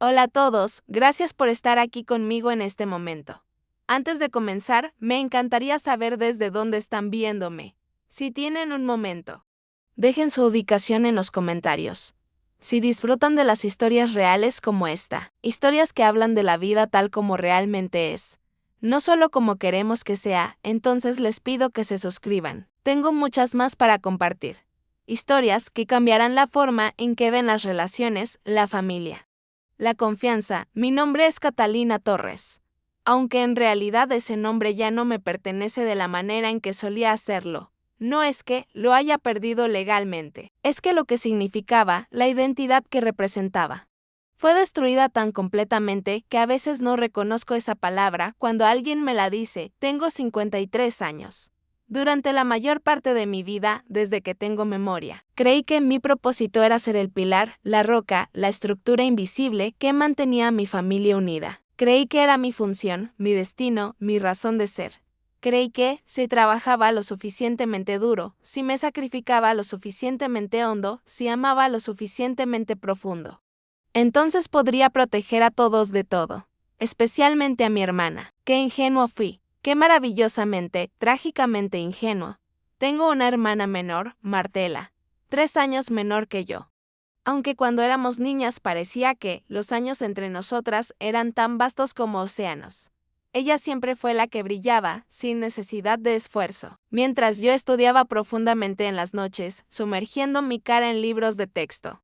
Hola a todos, gracias por estar aquí conmigo en este momento. Antes de comenzar, me encantaría saber desde dónde están viéndome. Si tienen un momento, dejen su ubicación en los comentarios. Si disfrutan de las historias reales como esta, historias que hablan de la vida tal como realmente es, no solo como queremos que sea, entonces les pido que se suscriban. Tengo muchas más para compartir. Historias que cambiarán la forma en que ven las relaciones, la familia. La confianza. Mi nombre es Catalina Torres. Aunque en realidad ese nombre ya no me pertenece de la manera en que solía hacerlo. No es que lo haya perdido legalmente, es que lo que significaba, la identidad que representaba, fue destruida tan completamente que a veces no reconozco esa palabra cuando alguien me la dice. Tengo 53 años. Durante la mayor parte de mi vida, desde que tengo memoria, creí que mi propósito era ser el pilar, la roca, la estructura invisible que mantenía a mi familia unida. Creí que era mi función, mi destino, mi razón de ser. Creí que, si trabajaba lo suficientemente duro, si me sacrificaba lo suficientemente hondo, si amaba lo suficientemente profundo, entonces podría proteger a todos de todo, especialmente a mi hermana. Qué ingenuo fui. Qué maravillosamente, trágicamente ingenuo. Tengo una hermana menor, Martela, 3 años menor que yo. Aunque cuando éramos niñas parecía que los años entre nosotras eran tan vastos como océanos. Ella siempre fue la que brillaba, sin necesidad de esfuerzo, mientras yo estudiaba profundamente en las noches, sumergiendo mi cara en libros de texto.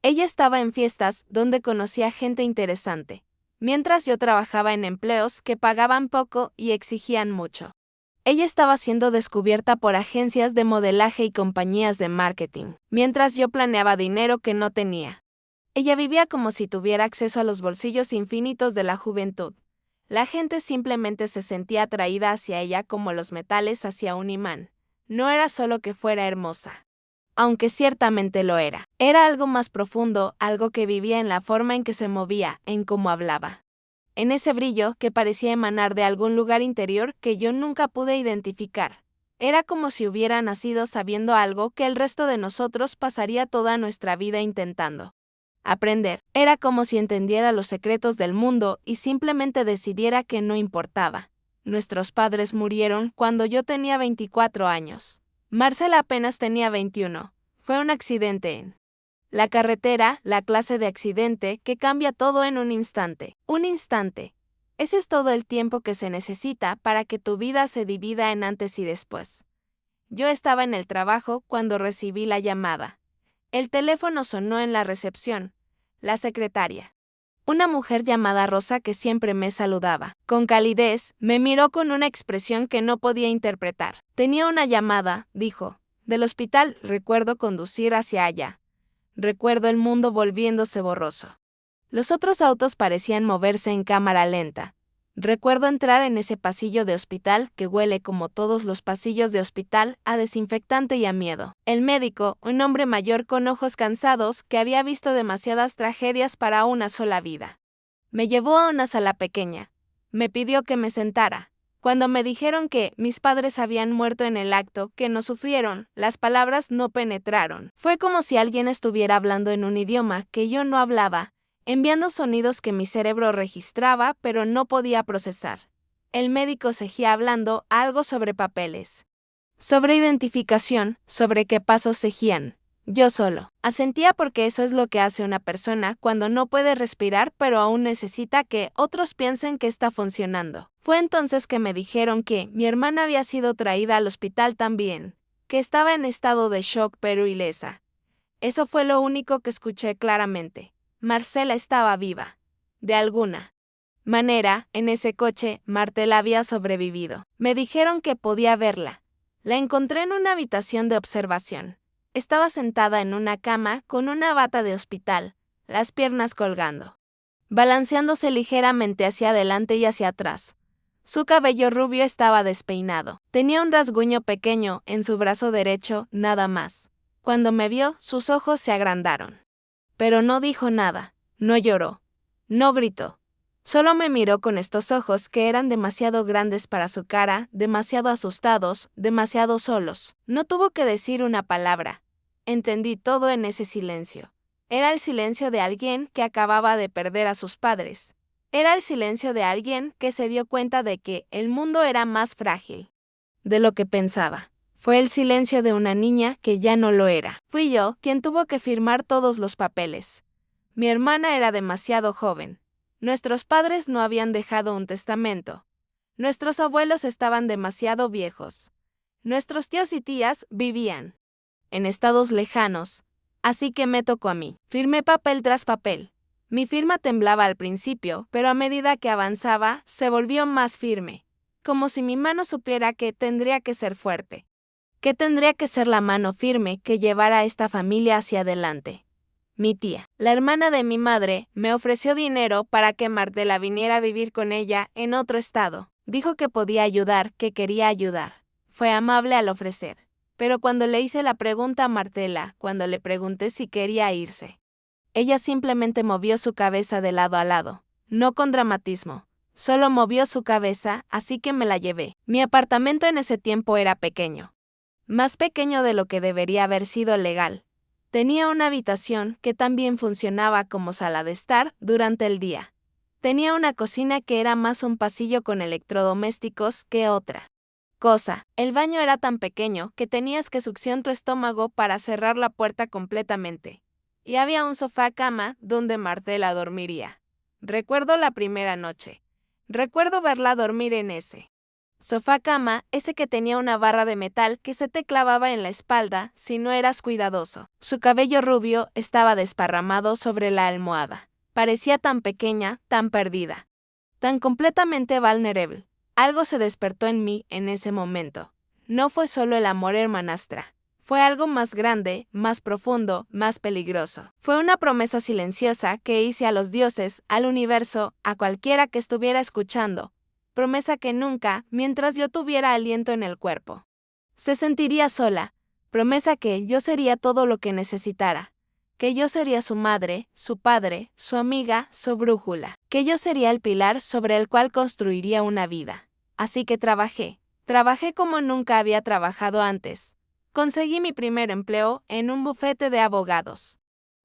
Ella estaba en fiestas donde conocía gente interesante, mientras yo trabajaba en empleos que pagaban poco y exigían mucho. Ella estaba siendo descubierta por agencias de modelaje y compañías de marketing, mientras yo planeaba dinero que no tenía. Ella vivía como si tuviera acceso a los bolsillos infinitos de la juventud. La gente simplemente se sentía atraída hacia ella como los metales hacia un imán. No era solo que fuera hermosa, aunque ciertamente lo era. Era algo más profundo, algo que vivía en la forma en que se movía, en cómo hablaba. En ese brillo que parecía emanar de algún lugar interior que yo nunca pude identificar. Era como si hubiera nacido sabiendo algo que el resto de nosotros pasaría toda nuestra vida intentando aprender. Era como si entendiera los secretos del mundo y simplemente decidiera que no importaba. Nuestros padres murieron cuando yo tenía 24 años. Marcela apenas tenía 21. Fue un accidente en la carretera, la clase de accidente que cambia todo en un instante. Un instante. Ese es todo el tiempo que se necesita para que tu vida se divida en antes y después. Yo estaba en el trabajo cuando recibí la llamada. El teléfono sonó en la recepción. La secretaria, una mujer llamada Rosa que siempre me saludaba. Con calidez, me miró con una expresión que no podía interpretar. Tenía una llamada, dijo, del hospital. Recuerdo conducir hacia allá. Recuerdo el mundo volviéndose borroso. Los otros autos parecían moverse en cámara lenta. Recuerdo entrar en ese pasillo de hospital que huele como todos los pasillos de hospital, a desinfectante y a miedo. El médico, un hombre mayor con ojos cansados, que había visto demasiadas tragedias para una sola vida. Me llevó a una sala pequeña. Me pidió que me sentara. Cuando me dijeron que mis padres habían muerto en el acto, que no sufrieron, las palabras no penetraron. Fue como si alguien estuviera hablando en un idioma que yo no hablaba, enviando sonidos que mi cerebro registraba pero no podía procesar. El médico seguía hablando algo sobre papeles, sobre identificación, sobre qué pasos seguían. Yo solo asentía porque eso es lo que hace una persona cuando no puede respirar pero aún necesita que otros piensen que está funcionando. Fue entonces que me dijeron que mi hermana había sido traída al hospital también, que estaba en estado de shock pero ilesa. Eso fue lo único que escuché claramente. Marcela estaba viva. De alguna manera, en ese coche, Martela había sobrevivido. Me dijeron que podía verla. La encontré en una habitación de observación. Estaba sentada en una cama con una bata de hospital, las piernas colgando, balanceándose ligeramente hacia adelante y hacia atrás. Su cabello rubio estaba despeinado. Tenía un rasguño pequeño en su brazo derecho, nada más. Cuando me vio, sus ojos se agrandaron. Pero no dijo nada, no lloró, no gritó. Solo me miró con estos ojos que eran demasiado grandes para su cara, demasiado asustados, demasiado solos. No tuvo que decir una palabra. Entendí todo en ese silencio. Era el silencio de alguien que acababa de perder a sus padres. Era el silencio de alguien que se dio cuenta de que el mundo era más frágil de lo que pensaba. Fue el silencio de una niña que ya no lo era. Fui yo quien tuvo que firmar todos los papeles. Mi hermana era demasiado joven. Nuestros padres no habían dejado un testamento. Nuestros abuelos estaban demasiado viejos. Nuestros tíos y tías vivían en estados lejanos, así que me tocó a mí. Firmé papel tras papel. Mi firma temblaba al principio, pero a medida que avanzaba, se volvió más firme, como si mi mano supiera que tendría que ser fuerte, que tendría que ser la mano firme que llevara a esta familia hacia adelante. Mi tía, la hermana de mi madre, me ofreció dinero para que Martela viniera a vivir con ella en otro estado. Dijo que podía ayudar, que quería ayudar. Fue amable al ofrecer. Pero cuando le hice la pregunta a Martela, cuando le pregunté si quería irse, ella simplemente movió su cabeza de lado a lado, no con dramatismo. Solo movió su cabeza, así que me la llevé. Mi apartamento en ese tiempo era pequeño. Más pequeño de lo que debería haber sido legal. Tenía una habitación que también funcionaba como sala de estar durante el día. Tenía una cocina que era más un pasillo con electrodomésticos que otra cosa. El baño era tan pequeño que tenías que succionar tu estómago para cerrar la puerta completamente. Y había un sofá-cama donde Martela dormiría. Recuerdo la primera noche. Recuerdo verla dormir en ese sofá-cama, ese que tenía una barra de metal que se te clavaba en la espalda si no eras cuidadoso. Su cabello rubio estaba desparramado sobre la almohada. Parecía tan pequeña, tan perdida, tan completamente vulnerable. Algo se despertó en mí en ese momento. No fue solo el amor hermanastra. Fue algo más grande, más profundo, más peligroso. Fue una promesa silenciosa que hice a los dioses, al universo, a cualquiera que estuviera escuchando. Promesa que nunca, mientras yo tuviera aliento en el cuerpo, se sentiría sola. Promesa que yo sería todo lo que necesitara. Que yo sería su madre, su padre, su amiga, su brújula. Que yo sería el pilar sobre el cual construiría una vida. Así que trabajé como nunca había trabajado antes. Conseguí mi primer empleo en un bufete de abogados.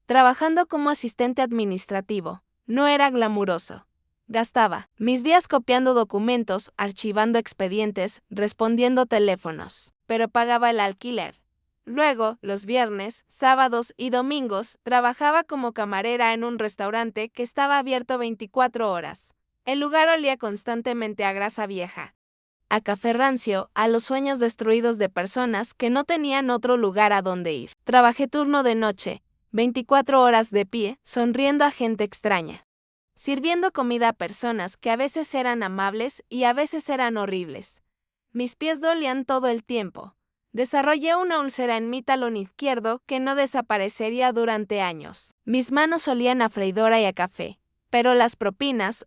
Trabajando como asistente administrativo. No era glamuroso. Gastaba mis días copiando documentos, archivando expedientes, respondiendo teléfonos. Pero pagaba el alquiler. Luego, los viernes, sábados y domingos, trabajaba como camarera en un restaurante que estaba abierto 24 horas. El lugar olía constantemente a grasa vieja, a café rancio, a los sueños destruidos de personas que no tenían otro lugar a donde ir. Trabajé turno de noche, 24 horas de pie, sonriendo a gente extraña, sirviendo comida a personas que a veces eran amables y a veces eran horribles. Mis pies dolían todo el tiempo. Desarrollé una úlcera en mi talón izquierdo que no desaparecería durante años. Mis manos olían a freidora y a café. Pero las propinas,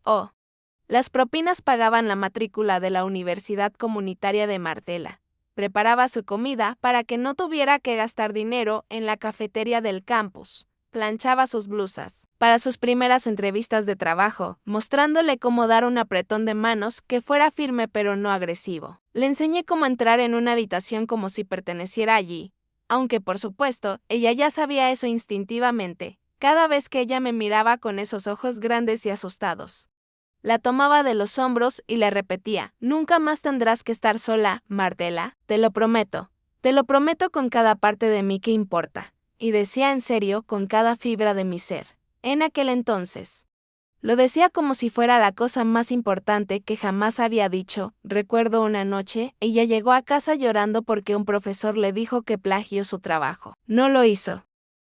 las propinas pagaban la matrícula de la Universidad Comunitaria de Martela. Preparaba su comida para que no tuviera que gastar dinero en la cafetería del campus. Planchaba sus blusas para sus primeras entrevistas de trabajo, mostrándole cómo dar un apretón de manos que fuera firme pero no agresivo. Le enseñé cómo entrar en una habitación como si perteneciera allí, aunque por supuesto, ella ya sabía eso instintivamente, cada vez que ella me miraba con esos ojos grandes y asustados. La tomaba de los hombros y le repetía, nunca más tendrás que estar sola, Martela, te lo prometo con cada parte de mí que importa. Y decía en serio con cada fibra de mi ser. En aquel entonces, lo decía como si fuera la cosa más importante que jamás había dicho. Recuerdo una noche, ella llegó a casa llorando porque un profesor le dijo que plagió su trabajo. No lo hizo.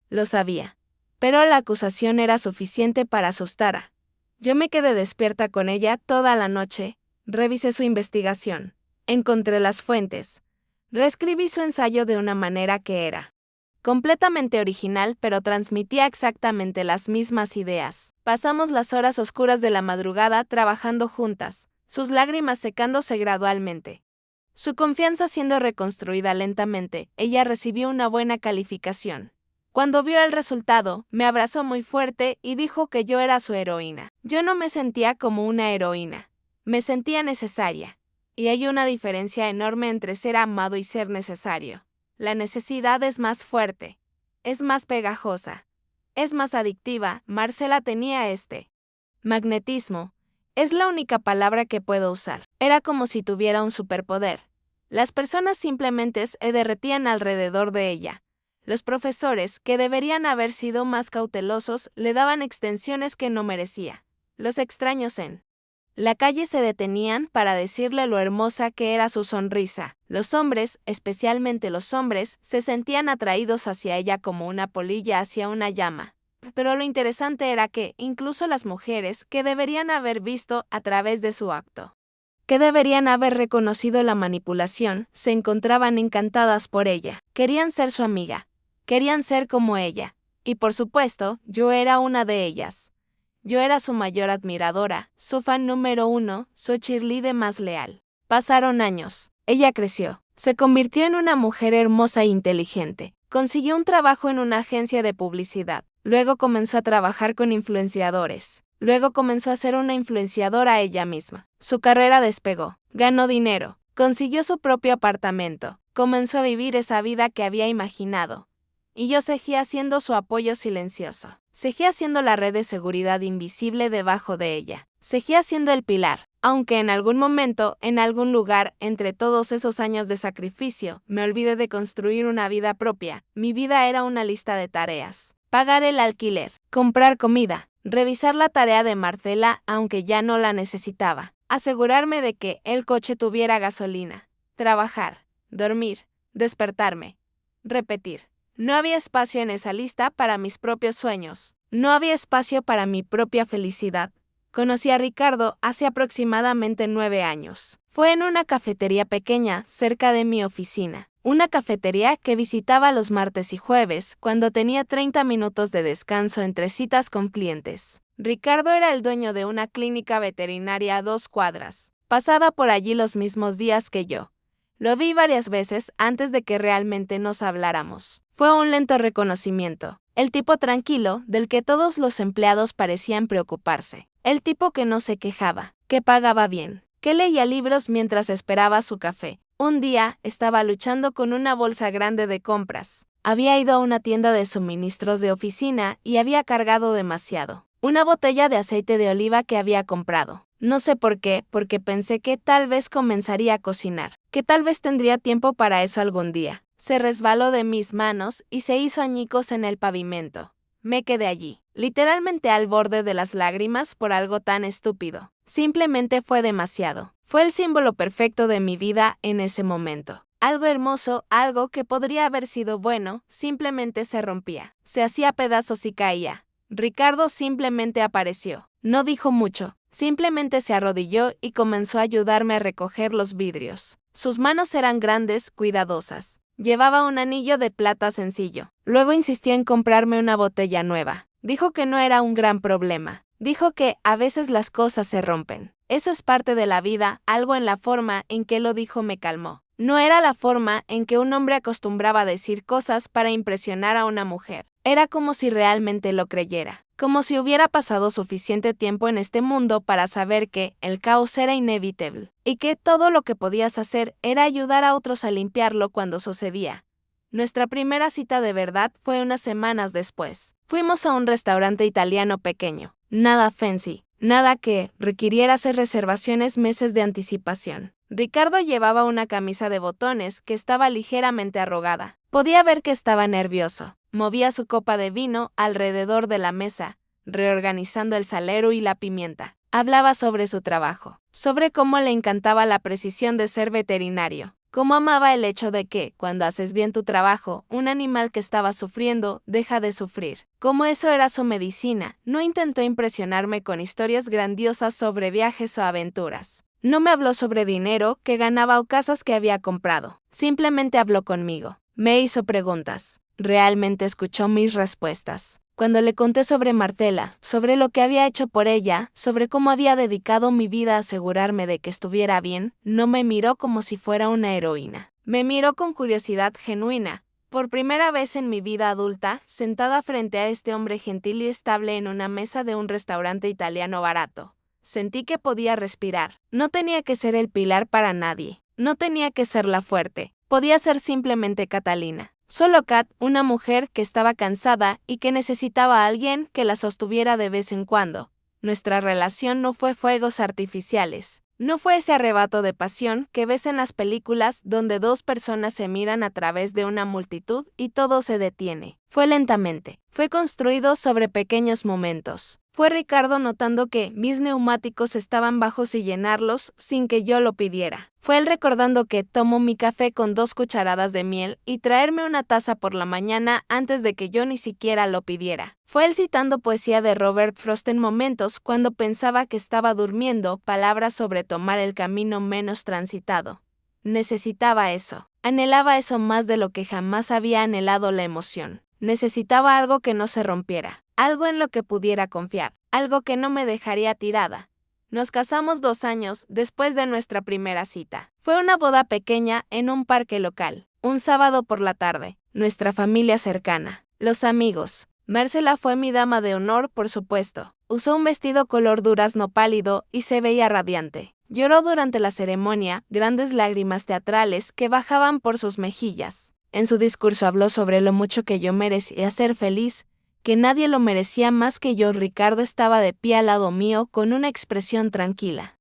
Lo sabía. Pero la acusación era suficiente para asustarla. Yo me quedé despierta con ella toda la noche. Revisé su investigación. Encontré las fuentes. Reescribí su ensayo de una manera que era completamente original, pero transmitía exactamente las mismas ideas. Pasamos las horas oscuras de la madrugada trabajando juntas, sus lágrimas secándose gradualmente. Su confianza siendo reconstruida lentamente, ella recibió una buena calificación. Cuando vio el resultado, me abrazó muy fuerte y dijo que yo era su heroína. Yo no me sentía como una heroína. Me sentía necesaria. Y hay una diferencia enorme entre ser amado y ser necesario. La necesidad es más fuerte, es más pegajosa. Es más adictiva. Marcela tenía magnetismo. Es la única palabra que puedo usar. Era como si tuviera un superpoder. Las personas simplemente se derretían alrededor de ella. Los profesores, que deberían haber sido más cautelosos, le daban extensiones que no merecía. Los extraños en la calle se detenían para decirle lo hermosa que era su sonrisa. Los hombres, especialmente los hombres, se sentían atraídos hacia ella como una polilla hacia una llama. Pero lo interesante era que, incluso las mujeres, que deberían haber visto a través de su acto, que deberían haber reconocido la manipulación, se encontraban encantadas por ella. Querían ser su amiga. Querían ser como ella. Y por supuesto, yo era una de ellas. Yo era su mayor admiradora, su fan número 1, su cheerleader más leal. Pasaron años. Ella creció. Se convirtió en una mujer hermosa e inteligente. Consiguió un trabajo en una agencia de publicidad. Luego comenzó a trabajar con influenciadores. Luego comenzó a ser una influenciadora ella misma. Su carrera despegó. Ganó dinero. Consiguió su propio apartamento. Comenzó a vivir esa vida que había imaginado. Y yo seguía siendo su apoyo silencioso. Seguía siendo la red de seguridad invisible debajo de ella. Seguía siendo el pilar, aunque en algún momento, en algún lugar, entre todos esos años de sacrificio, me olvidé de construir una vida propia. Mi vida era una lista de tareas. Pagar el alquiler, comprar comida, revisar la tarea de Marcela aunque ya no la necesitaba, asegurarme de que el coche tuviera gasolina, trabajar, dormir, despertarme, repetir. No había espacio en esa lista para mis propios sueños. No había espacio para mi propia felicidad. Conocí a Ricardo hace aproximadamente 9 años. Fue en una cafetería pequeña cerca de mi oficina. Una cafetería que visitaba los martes y jueves, cuando tenía 30 minutos de descanso entre citas con clientes. Ricardo era el dueño de una clínica veterinaria a 2 cuadras. Pasaba por allí los mismos días que yo. Lo vi varias veces antes de que realmente nos habláramos. Fue un lento reconocimiento. El tipo tranquilo, del que todos los empleados parecían preocuparse. El tipo que no se quejaba, que pagaba bien, que leía libros mientras esperaba su café. Un día, estaba luchando con una bolsa grande de compras. Había ido a una tienda de suministros de oficina y había cargado demasiado. Una botella de aceite de oliva que había comprado. No sé por qué, porque pensé que tal vez comenzaría a cocinar, que tal vez tendría tiempo para eso algún día. Se resbaló de mis manos y se hizo añicos en el pavimento. Me quedé allí, literalmente al borde de las lágrimas por algo tan estúpido. Simplemente fue demasiado. Fue el símbolo perfecto de mi vida en ese momento. Algo hermoso, algo que podría haber sido bueno, simplemente se rompía. Se hacía pedazos y caía. Ricardo simplemente apareció. No dijo mucho. Simplemente se arrodilló y comenzó a ayudarme a recoger los vidrios. Sus manos eran grandes, cuidadosas. Llevaba un anillo de plata sencillo. Luego insistió en comprarme una botella nueva. Dijo que no era un gran problema. Dijo que a veces las cosas se rompen. Eso es parte de la vida, algo en la forma en que lo dijo me calmó. No era la forma en que un hombre acostumbraba a decir cosas para impresionar a una mujer. Era como si realmente lo creyera. Como si hubiera pasado suficiente tiempo en este mundo para saber que el caos era inevitable, y que todo lo que podías hacer era ayudar a otros a limpiarlo cuando sucedía. Nuestra primera cita de verdad fue unas semanas después. Fuimos a un restaurante italiano pequeño, nada fancy, nada que requiriera hacer reservaciones meses de anticipación. Ricardo llevaba una camisa de botones que estaba ligeramente arrugada. Podía ver que estaba nervioso. Movía su copa de vino alrededor de la mesa, reorganizando el salero y la pimienta. Hablaba sobre su trabajo, sobre cómo le encantaba la precisión de ser veterinario, cómo amaba el hecho de que, cuando haces bien tu trabajo, un animal que estaba sufriendo deja de sufrir. Cómo eso era su medicina. No intentó impresionarme con historias grandiosas sobre viajes o aventuras. No me habló sobre dinero que ganaba o casas que había comprado. Simplemente habló conmigo. Me hizo preguntas. Realmente escuchó mis respuestas. Cuando le conté sobre Marcela, sobre lo que había hecho por ella, sobre cómo había dedicado mi vida a asegurarme de que estuviera bien, no me miró como si fuera una heroína. Me miró con curiosidad genuina. Por primera vez en mi vida adulta, sentada frente a este hombre gentil y estable en una mesa de un restaurante italiano barato. Sentí que podía respirar. No tenía que ser el pilar para nadie. No tenía que ser la fuerte. Podía ser simplemente Catalina. Solo Kat, una mujer que estaba cansada y que necesitaba a alguien que la sostuviera de vez en cuando. Nuestra relación no fue fuegos artificiales. No fue ese arrebato de pasión que ves en las películas donde dos personas se miran a través de una multitud y todo se detiene. Fue lentamente. Fue construido sobre pequeños momentos. Fue Ricardo notando que mis neumáticos estaban bajos y llenarlos sin que yo lo pidiera. Fue él recordando que tomo mi café con 2 cucharadas de miel y traerme una taza por la mañana antes de que yo ni siquiera lo pidiera. Fue él citando poesía de Robert Frost en momentos cuando pensaba que estaba durmiendo, palabras sobre tomar el camino menos transitado. Necesitaba eso. Anhelaba eso más de lo que jamás había anhelado la emoción. Necesitaba algo que no se rompiera, algo en lo que pudiera confiar, algo que no me dejaría tirada. Nos casamos 2 años después de nuestra primera cita. Fue una boda pequeña en un parque local, un sábado por la tarde. Nuestra familia cercana, los amigos. Marcela fue mi dama de honor, por supuesto. Usó un vestido color durazno pálido y se veía radiante. Lloró durante la ceremonia, grandes lágrimas teatrales que bajaban por sus mejillas. En su discurso habló sobre lo mucho que yo merecía ser feliz, que nadie lo merecía más que yo. Ricardo estaba de pie al lado mío con una expresión tranquila.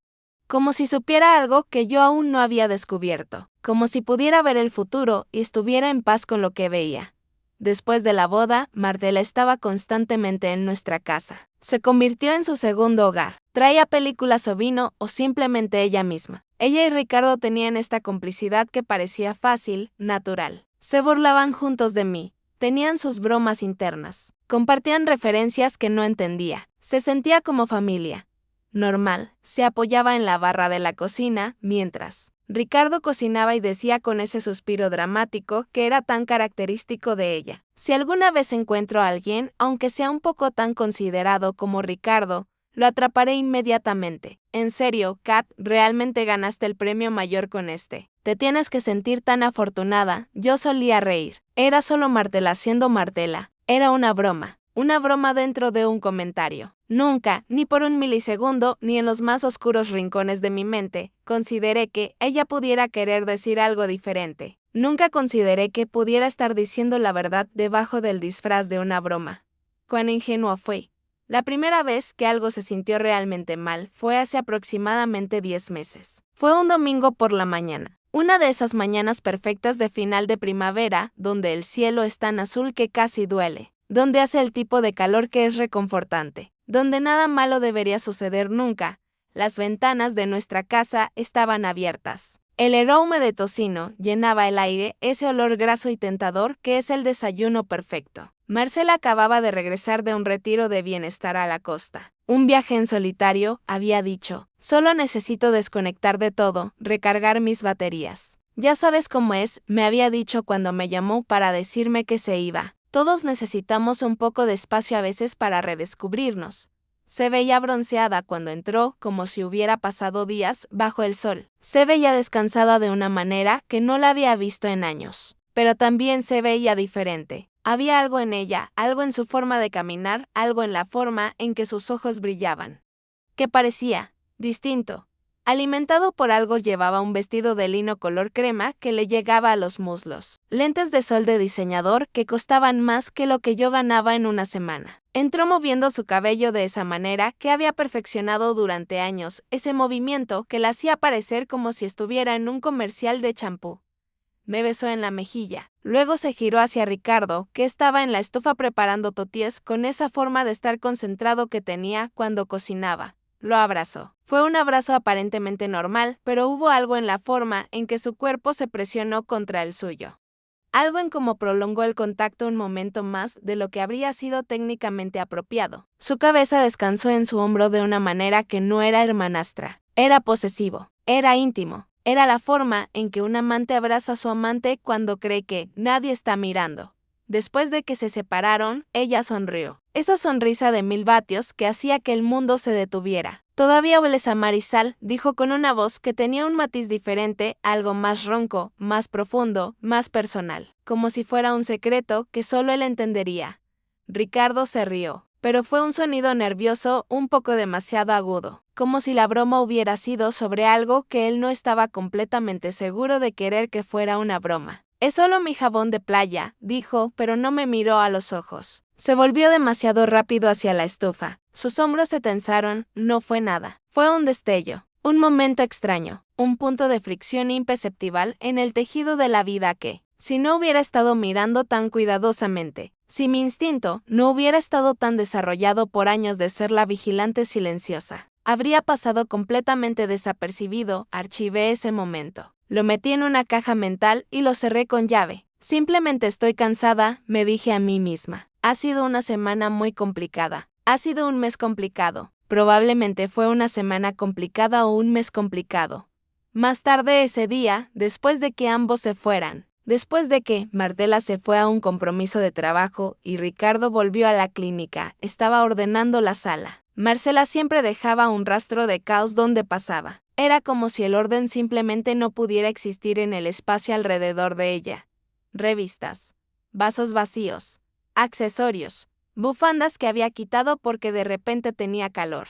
Como si supiera algo que yo aún no había descubierto, como si pudiera ver el futuro y estuviera en paz con lo que veía. Después de la boda, Marcela estaba constantemente en nuestra casa. Se convirtió en su segundo hogar. Traía películas o vino o simplemente ella misma. Ella y Ricardo tenían esta complicidad que parecía fácil, natural. Se burlaban juntos de mí. Tenían sus bromas internas. Compartían referencias que no entendía. Se sentía como familia. Normal. Se apoyaba en la barra de la cocina mientras Ricardo cocinaba y decía con ese suspiro dramático que era tan característico de ella: si alguna vez encuentro a alguien, aunque sea un poco tan considerado como Ricardo, lo atraparé inmediatamente. En serio, Kat, realmente ganaste el premio mayor con este. Te tienes que sentir tan afortunada. Yo solía reír. Era solo Martela siendo Martela. Era una broma dentro de un comentario. Nunca, ni por un milisegundo, ni en los más oscuros rincones de mi mente, consideré que ella pudiera querer decir algo diferente. Nunca consideré que pudiera estar diciendo la verdad debajo del disfraz de una broma. Cuán ingenuo fui. La primera vez que algo se sintió realmente mal fue hace aproximadamente 10 meses. Fue un domingo por la mañana. Una de esas mañanas perfectas de final de primavera, donde el cielo es tan azul que casi duele, donde hace el tipo de calor que es reconfortante, donde nada malo debería suceder nunca. Las ventanas de nuestra casa estaban abiertas. El aroma de tocino llenaba el aire, ese olor graso y tentador que es el desayuno perfecto. Marcela acababa de regresar de un retiro de bienestar a la costa. Un viaje en solitario, había dicho. Solo necesito desconectar de todo, recargar mis baterías. Ya sabes cómo es, me había dicho cuando me llamó para decirme que se iba. Todos necesitamos un poco de espacio a veces para redescubrirnos. Se veía bronceada cuando entró, como si hubiera pasado días bajo el sol. Se veía descansada de una manera que no la había visto en años. Pero también se veía diferente. Había algo en ella, algo en su forma de caminar, algo en la forma en que sus ojos brillaban. Que parecía distinto. Alimentado por algo, llevaba un vestido de lino color crema que le llegaba a los muslos. Lentes de sol de diseñador que costaban más que lo que yo ganaba en una semana. Entró moviendo su cabello de esa manera que había perfeccionado durante años, ese movimiento que la hacía parecer como si estuviera en un comercial de champú. Me besó en la mejilla. Luego se giró hacia Ricardo, que estaba en la estufa preparando toties con esa forma de estar concentrado que tenía cuando cocinaba. Lo abrazó. Fue un abrazo aparentemente normal, pero hubo algo en la forma en que su cuerpo se presionó contra el suyo. Algo en cómo prolongó el contacto un momento más de lo que habría sido técnicamente apropiado. Su cabeza descansó en su hombro de una manera que no era hermanastra. Era posesivo. Era íntimo. Era la forma en que un amante abraza a su amante cuando cree que nadie está mirando. Después de que se separaron, ella sonrió. Esa sonrisa de 1000 vatios que hacía que el mundo se detuviera. Todavía hueles a mar y sal, dijo con una voz que tenía un matiz diferente, algo más ronco, más profundo, más personal. Como si fuera un secreto que solo él entendería. Ricardo se rió. Pero fue un sonido nervioso, un poco demasiado agudo. Como si la broma hubiera sido sobre algo que él no estaba completamente seguro de querer que fuera una broma. Es solo mi jabón de playa, dijo, pero no me miró a los ojos. Se volvió demasiado rápido hacia la estufa. Sus hombros se tensaron, no fue nada. Fue un destello, un momento extraño, un punto de fricción imperceptible en el tejido de la vida que, si no hubiera estado mirando tan cuidadosamente, si mi instinto no hubiera estado tan desarrollado por años de ser la vigilante silenciosa, habría pasado completamente desapercibido. Archivé ese momento. Lo metí en una caja mental y lo cerré con llave. Simplemente estoy cansada, me dije a mí misma. Ha sido una semana muy complicada. Ha sido un mes complicado. Probablemente fue una semana complicada o un mes complicado. Más tarde ese día, después de que ambos se fueran, después de que Martela se fue a un compromiso de trabajo y Ricardo volvió a la clínica, estaba ordenando la sala. Marcela siempre dejaba un rastro de caos donde pasaba. Era como si el orden simplemente no pudiera existir en el espacio alrededor de ella. Revistas, vasos vacíos, accesorios, bufandas que había quitado porque de repente tenía calor.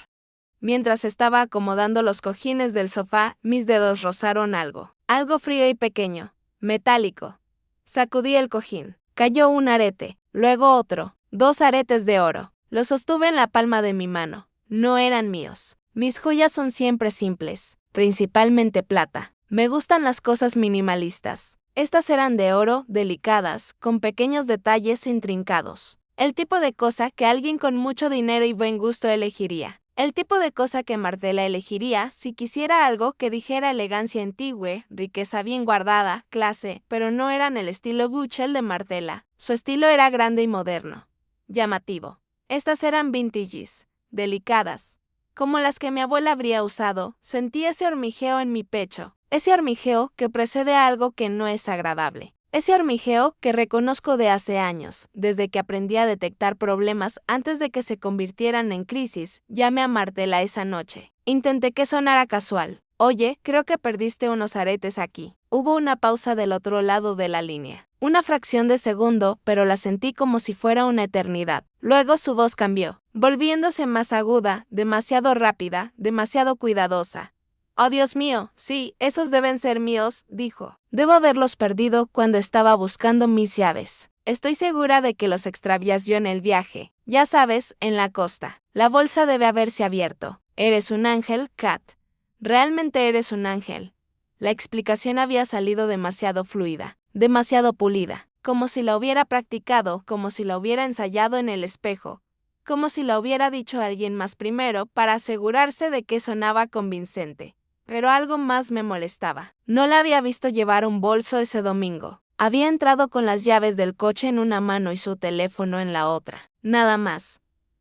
Mientras estaba acomodando los cojines del sofá, mis dedos rozaron algo frío y pequeño, metálico. Sacudí el cojín. Cayó un arete, luego otro, 2 aretes de oro. Los sostuve en la palma de mi mano. No eran míos. Mis joyas son siempre simples, principalmente plata. Me gustan las cosas minimalistas. Estas eran de oro, delicadas, con pequeños detalles intrincados. El tipo de cosa que alguien con mucho dinero y buen gusto elegiría. El tipo de cosa que Martela elegiría si quisiera algo que dijera elegancia antigua, riqueza bien guardada, clase, pero no eran el estilo Gucci el de Martela. Su estilo era grande y moderno. Llamativo. Estas eran vintages, delicadas, como las que mi abuela habría usado. Sentí ese hormigueo en mi pecho, ese hormigueo que precede a algo que no es agradable. Ese hormigueo que reconozco de hace años, desde que aprendí a detectar problemas antes de que se convirtieran en crisis. Llamé a Martela esa noche. Intenté que sonara casual. Oye, creo que perdiste unos aretes aquí. Hubo una pausa del otro lado de la línea. Una fracción de segundo, pero la sentí como si fuera una eternidad. Luego su voz cambió, volviéndose más aguda, demasiado rápida, demasiado cuidadosa. «Oh, Dios mío, sí, esos deben ser míos», dijo. «Debo haberlos perdido cuando estaba buscando mis llaves. Estoy segura de que los extravías yo en el viaje. Ya sabes, en la costa. La bolsa debe haberse abierto. Eres un ángel, Kat. Realmente eres un ángel». La explicación había salido demasiado fluida, demasiado pulida, como si la hubiera practicado, como si la hubiera ensayado en el espejo, como si la hubiera dicho a alguien más primero para asegurarse de que sonaba convincente. Pero algo más me molestaba. No la había visto llevar un bolso ese domingo. Había entrado con las llaves del coche en una mano y su teléfono en la otra. Nada más.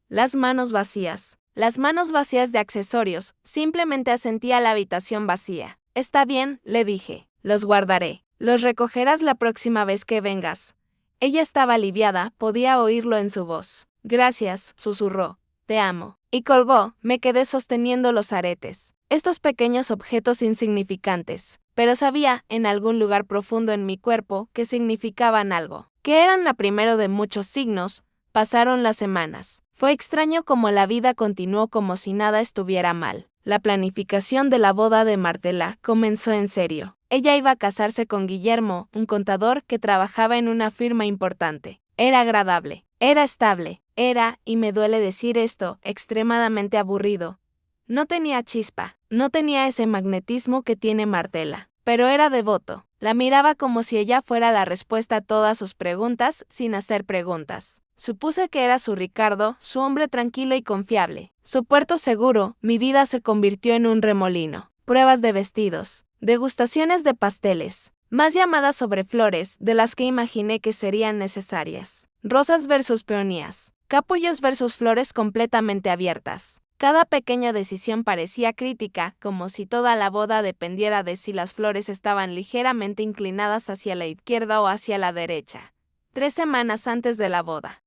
Las manos vacías de accesorios. Simplemente asentí a la habitación vacía. «Está bien», le dije. «Los guardaré. Los recogerás la próxima vez que vengas». Ella estaba aliviada, podía oírlo en su voz. «Gracias», susurró. «Te amo». Y colgó. Me quedé sosteniendo los aretes. Estos pequeños objetos insignificantes. Pero sabía, en algún lugar profundo en mi cuerpo, que significaban algo. Que eran la primero de muchos signos. Pasaron las semanas. Fue extraño como la vida continuó como si nada estuviera mal. La planificación de la boda de Martela comenzó en serio. Ella iba a casarse con Guillermo, un contador que trabajaba en una firma importante. Era agradable, era estable, era, y me duele decir esto, extremadamente aburrido. No tenía chispa, no tenía ese magnetismo que tiene Martela, pero era devoto. La miraba como si ella fuera la respuesta a todas sus preguntas, sin hacer preguntas. Supuse que era su Ricardo, su hombre tranquilo y confiable. Su puerto seguro. Mi vida se convirtió en un remolino. Pruebas de vestidos, degustaciones de pasteles, más llamadas sobre flores de las que imaginé que serían necesarias. Rosas versus peonías, capullos versus flores completamente abiertas. Cada pequeña decisión parecía crítica, como si toda la boda dependiera de si las flores estaban ligeramente inclinadas hacia la izquierda o hacia la derecha. 3 semanas antes de la boda,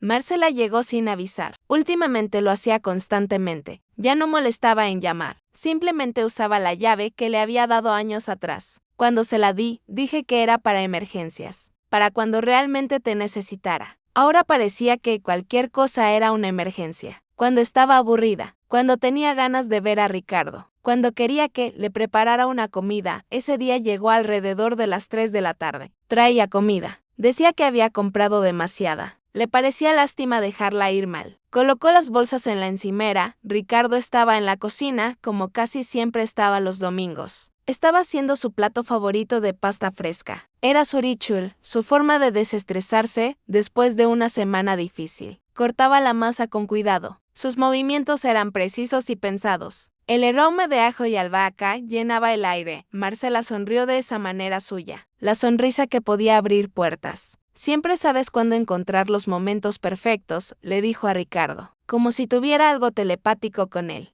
Marcela llegó sin avisar. Últimamente lo hacía constantemente. Ya no molestaba en llamar. Simplemente usaba la llave que le había dado años atrás. Cuando se la di, dije que era para emergencias. Para cuando realmente te necesitara. Ahora parecía que cualquier cosa era una emergencia. Cuando estaba aburrida. Cuando tenía ganas de ver a Ricardo. Cuando quería que le preparara una comida, ese día llegó alrededor de las 3 de la tarde. Traía comida. Decía que había comprado demasiada. Le parecía lástima dejarla ir mal. Colocó las bolsas en la encimera. Ricardo estaba en la cocina, como casi siempre estaba los domingos. Estaba haciendo su plato favorito de pasta fresca. Era su ritual, su forma de desestresarse después de una semana difícil. Cortaba la masa con cuidado. Sus movimientos eran precisos y pensados. El aroma de ajo y albahaca llenaba el aire. Marcela sonrió de esa manera suya. La sonrisa que podía abrir puertas. Siempre sabes cuándo encontrar los momentos perfectos, le dijo a Ricardo. Como si tuviera algo telepático con él.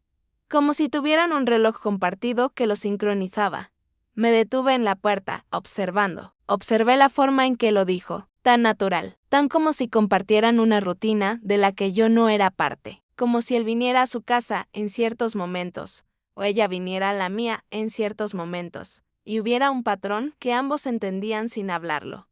Como si tuvieran un reloj compartido que lo sincronizaba. Me detuve en la puerta, observando. Observé la forma en que lo dijo. Tan natural. Tan como si compartieran una rutina de la que yo no era parte. Como si él viniera a su casa en ciertos momentos, o ella viniera a la mía en ciertos momentos, y hubiera un patrón que ambos entendían sin hablarlo.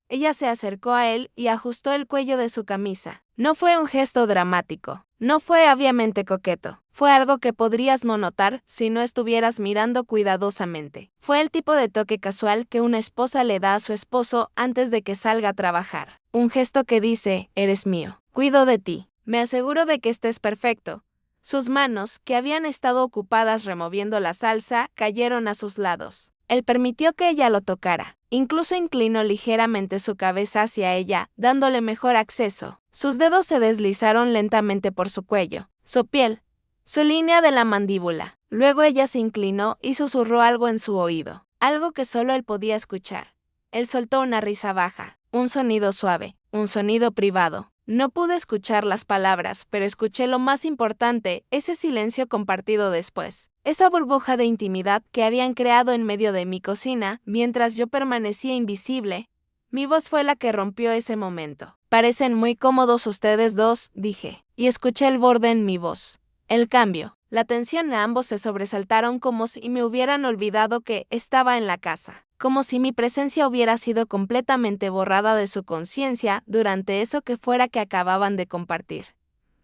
Ella se acercó a él y ajustó el cuello de su camisa. No fue un gesto dramático, no fue obviamente coqueto, fue algo que podrías no notar si no estuvieras mirando cuidadosamente. Fue el tipo de toque casual que una esposa le da a su esposo antes de que salga a trabajar. Un gesto que dice, eres mío, cuido de ti. Me aseguro de que estés perfecto. Sus manos, que habían estado ocupadas removiendo la salsa, cayeron a sus lados. Él permitió que ella lo tocara. Incluso inclinó ligeramente su cabeza hacia ella, dándole mejor acceso. Sus dedos se deslizaron lentamente por su cuello, su piel, su línea de la mandíbula. Luego ella se inclinó y susurró algo en su oído, algo que solo él podía escuchar. Él soltó una risa baja, un sonido suave, un sonido privado. No pude escuchar las palabras, pero escuché lo más importante, ese silencio compartido después. Esa burbuja de intimidad que habían creado en medio de mi cocina, mientras yo permanecía invisible. Mi voz fue la que rompió ese momento. Parecen muy cómodos ustedes dos, dije, y escuché el borde en mi voz. El cambio. La tensión a ambos se sobresaltaron como si me hubieran olvidado que estaba en la casa. Como si mi presencia hubiera sido completamente borrada de su conciencia durante eso que fuera que acababan de compartir.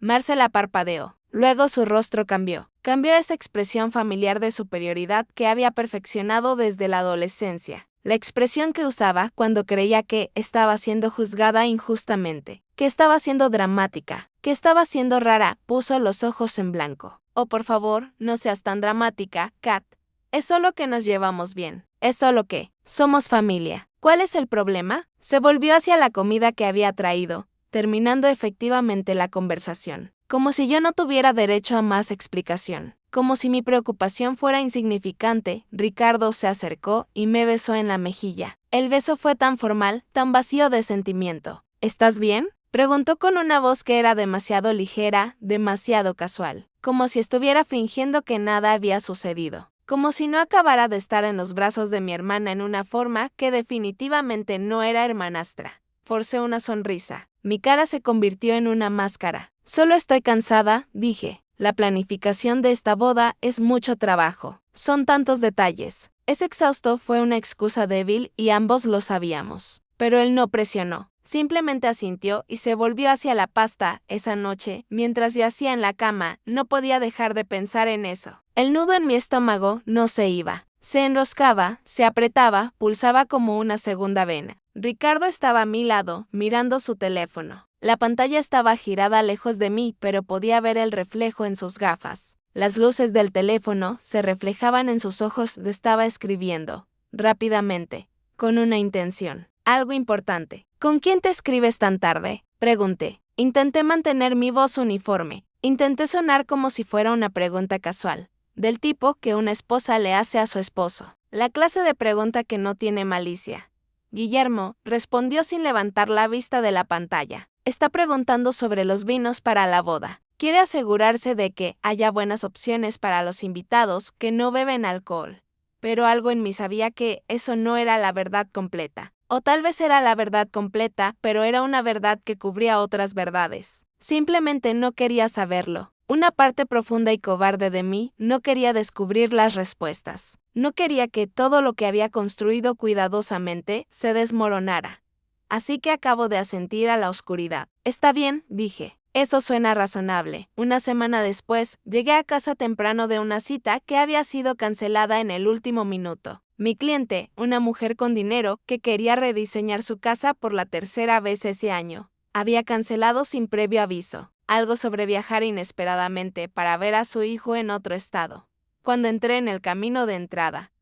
Marcela parpadeó. Luego su rostro cambió. Cambió esa expresión familiar de superioridad que había perfeccionado desde la adolescencia. La expresión que usaba cuando creía que estaba siendo juzgada injustamente, que estaba siendo dramática, que estaba siendo rara. Puso los ojos en blanco. Oh, por favor, no seas tan dramática, Kat. Es solo que nos llevamos bien. Es solo que somos familia. ¿Cuál es el problema? Se volvió hacia la comida que había traído, terminando efectivamente la conversación. Como si yo no tuviera derecho a más explicación. Como si mi preocupación fuera insignificante, Ricardo se acercó y me besó en la mejilla. El beso fue tan formal, tan vacío de sentimiento. ¿Estás bien?, preguntó con una voz que era demasiado ligera, demasiado casual. Como si estuviera fingiendo que nada había sucedido. Como si no acabara de estar en los brazos de mi hermana en una forma que definitivamente no era hermanastra. Forcé una sonrisa. Mi cara se convirtió en una máscara. Solo estoy cansada, dije. La planificación de esta boda es mucho trabajo. Son tantos detalles. Ese exhausto fue una excusa débil y ambos lo sabíamos. Pero él no presionó. Simplemente asintió y se volvió hacia la pasta. Esa noche, mientras yacía en la cama, no podía dejar de pensar en eso. El nudo en mi estómago no se iba. Se enroscaba, se apretaba, pulsaba como una segunda vena. Ricardo estaba a mi lado, mirando su teléfono. La pantalla estaba girada lejos de mí, pero podía ver el reflejo en sus gafas. Las luces del teléfono se reflejaban en sus ojos. Estaba escribiendo, rápidamente, con una intención. Algo importante. ¿Con quién te escribes tan tarde?, pregunté. Intenté mantener mi voz uniforme. Intenté sonar como si fuera una pregunta casual, del tipo que una esposa le hace a su esposo. La clase de pregunta que no tiene malicia. Guillermo respondió sin levantar la vista de la pantalla. Está preguntando sobre los vinos para la boda. Quiere asegurarse de que haya buenas opciones para los invitados que no beben alcohol. Pero algo en mí sabía que eso no era la verdad completa. O tal vez era la verdad completa, pero era una verdad que cubría otras verdades. Simplemente no quería saberlo. Una parte profunda y cobarde de mí no quería descubrir las respuestas. No quería que todo lo que había construido cuidadosamente se desmoronara. Así que acabo de asentir a la oscuridad. Está bien, dije. Eso suena razonable. Una semana después, llegué a casa temprano de una cita que había sido cancelada en el último minuto. Mi cliente, una mujer con dinero que quería rediseñar su casa por la tercera vez ese año, había cancelado sin previo aviso. Algo sobre viajar inesperadamente para ver a su hijo en otro estado. Cuando entré en el camino de entrada,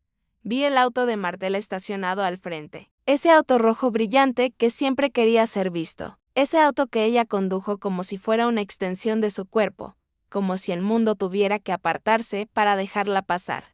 vi el auto de Martela estacionado al frente. Ese auto rojo brillante que siempre quería ser visto. Ese auto que ella condujo como si fuera una extensión de su cuerpo, como si el mundo tuviera que apartarse para dejarla pasar.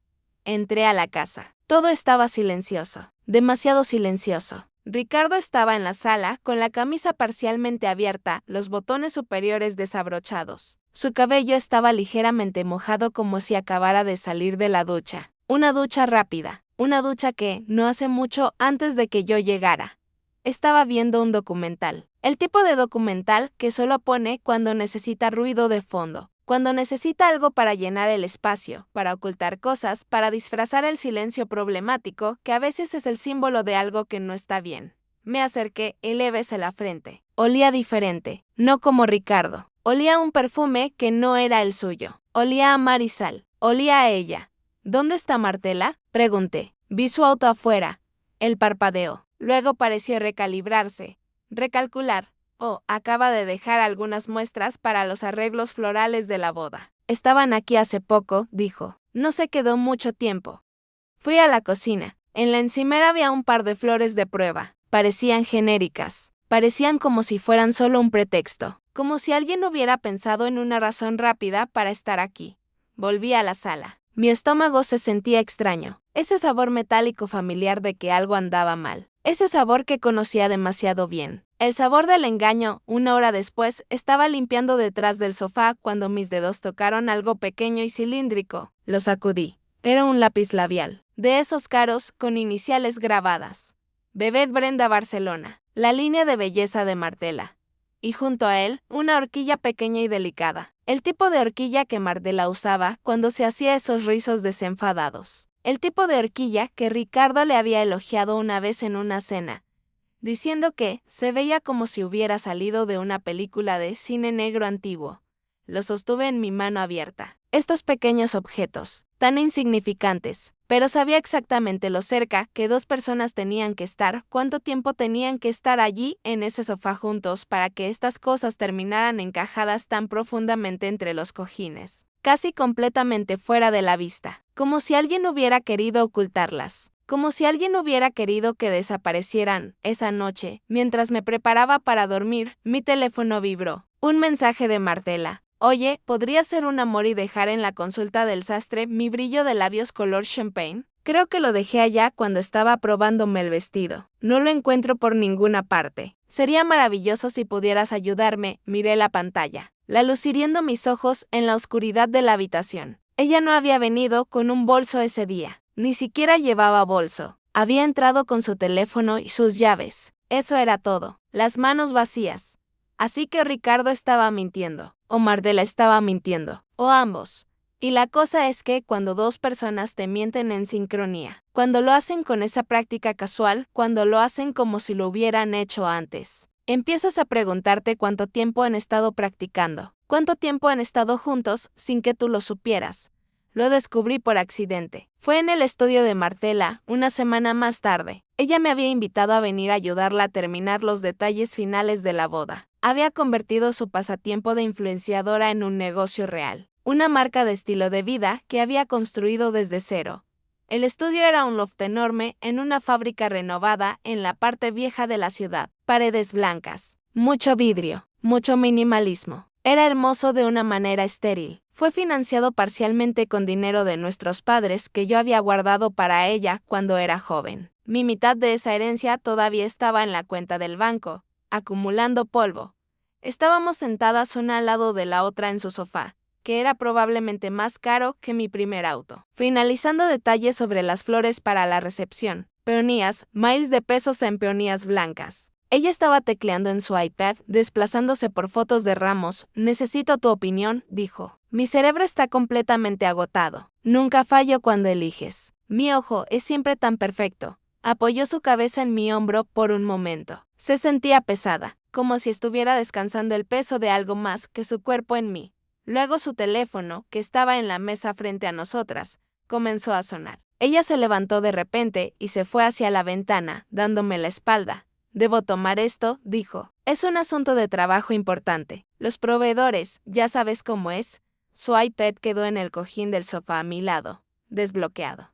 Entré a la casa. Todo estaba silencioso, demasiado silencioso. Ricardo estaba en la sala, con la camisa parcialmente abierta, los botones superiores desabrochados. Su cabello estaba ligeramente mojado como si acabara de salir de la ducha. Una ducha rápida, una ducha que, no hace mucho antes de que yo llegara, estaba viendo un documental. El tipo de documental que solo pone cuando necesita ruido de fondo. Cuando necesita algo para llenar el espacio, para ocultar cosas, para disfrazar el silencio problemático, que a veces es el símbolo de algo que no está bien. Me acerqué y le besé la frente. Olía diferente, no como Ricardo. Olía un perfume que no era el suyo. Olía a mar y sal. Olía a ella. ¿Dónde está Martela?, pregunté. Vi su auto afuera. Él parpadeó. Luego pareció recalibrarse. Recalcular. Oh, acaba de dejar algunas muestras para los arreglos florales de la boda. Estaban aquí hace poco, dijo. No se quedó mucho tiempo. Fui a la cocina. En la encimera había un par de flores de prueba. Parecían genéricas. Parecían como si fueran solo un pretexto. Como si alguien hubiera pensado en una razón rápida para estar aquí. Volví a la sala. Mi estómago se sentía extraño. Ese sabor metálico familiar de que algo andaba mal. Ese sabor que conocía demasiado bien. El sabor del engaño. Una hora después, estaba limpiando detrás del sofá cuando mis dedos tocaron algo pequeño y cilíndrico. Lo sacudí. Era un lápiz labial. De esos caros, con iniciales grabadas. Bebé Brenda Barcelona. La línea de belleza de Martela. Y junto a él, una horquilla pequeña y delicada. El tipo de horquilla que Martela usaba cuando se hacía esos rizos desenfadados. El tipo de horquilla que Ricardo le había elogiado una vez en una cena, diciendo que se veía como si hubiera salido de una película de cine negro antiguo. Lo sostuve en mi mano abierta. Estos pequeños objetos, tan insignificantes, pero sabía exactamente lo cerca que dos personas tenían que estar, cuánto tiempo tenían que estar allí en ese sofá juntos para que estas cosas terminaran encajadas tan profundamente entre los cojines, casi completamente fuera de la vista, como si alguien hubiera querido ocultarlas. Como si alguien hubiera querido que desaparecieran. Esa noche, mientras me preparaba para dormir, mi teléfono vibró. Un mensaje de Martela. Oye, ¿podría ser un amor y dejar en la consulta del sastre mi brillo de labios color champagne? Creo que lo dejé allá cuando estaba probándome el vestido. No lo encuentro por ninguna parte. Sería maravilloso si pudieras ayudarme. Miré la pantalla. La luz hiriendo mis ojos en la oscuridad de la habitación. Ella no había venido con un bolso ese día. Ni siquiera llevaba bolso. Había entrado con su teléfono y sus llaves. Eso era todo. Las manos vacías. Así que Ricardo estaba mintiendo. O Martela estaba mintiendo. O ambos. Y la cosa es que cuando dos personas te mienten en sincronía, cuando lo hacen con esa práctica casual, cuando lo hacen como si lo hubieran hecho antes, empiezas a preguntarte cuánto tiempo han estado practicando. Cuánto tiempo han estado juntos sin que tú lo supieras. Lo descubrí por accidente. Fue en el estudio de Martela, una semana más tarde. Ella me había invitado a venir a ayudarla a terminar los detalles finales de la boda. Había convertido su pasatiempo de influenciadora en un negocio real. Una marca de estilo de vida que había construido desde cero. El estudio era un loft enorme en una fábrica renovada en la parte vieja de la ciudad. Paredes blancas, mucho vidrio, mucho minimalismo. Era hermoso de una manera estéril. Fue financiado parcialmente con dinero de nuestros padres que yo había guardado para ella cuando era joven. Mi mitad de esa herencia todavía estaba en la cuenta del banco, acumulando polvo. Estábamos sentadas una al lado de la otra en su sofá, que era probablemente más caro que mi primer auto. Finalizando detalles sobre las flores para la recepción. Peonías, miles de pesos en peonías blancas. Ella estaba tecleando en su iPad, desplazándose por fotos de ramos. Necesito tu opinión, dijo. Mi cerebro está completamente agotado. Nunca fallo cuando eliges. Mi ojo es siempre tan perfecto. Apoyó su cabeza en mi hombro por un momento. Se sentía pesada, como si estuviera descansando el peso de algo más que su cuerpo en mí. Luego su teléfono, que estaba en la mesa frente a nosotras, comenzó a sonar. Ella se levantó de repente y se fue hacia la ventana, dándome la espalda. «Debo tomar esto», dijo. «Es un asunto de trabajo importante. Los proveedores, ya sabes cómo es». Su iPad quedó en el cojín del sofá a mi lado, desbloqueado.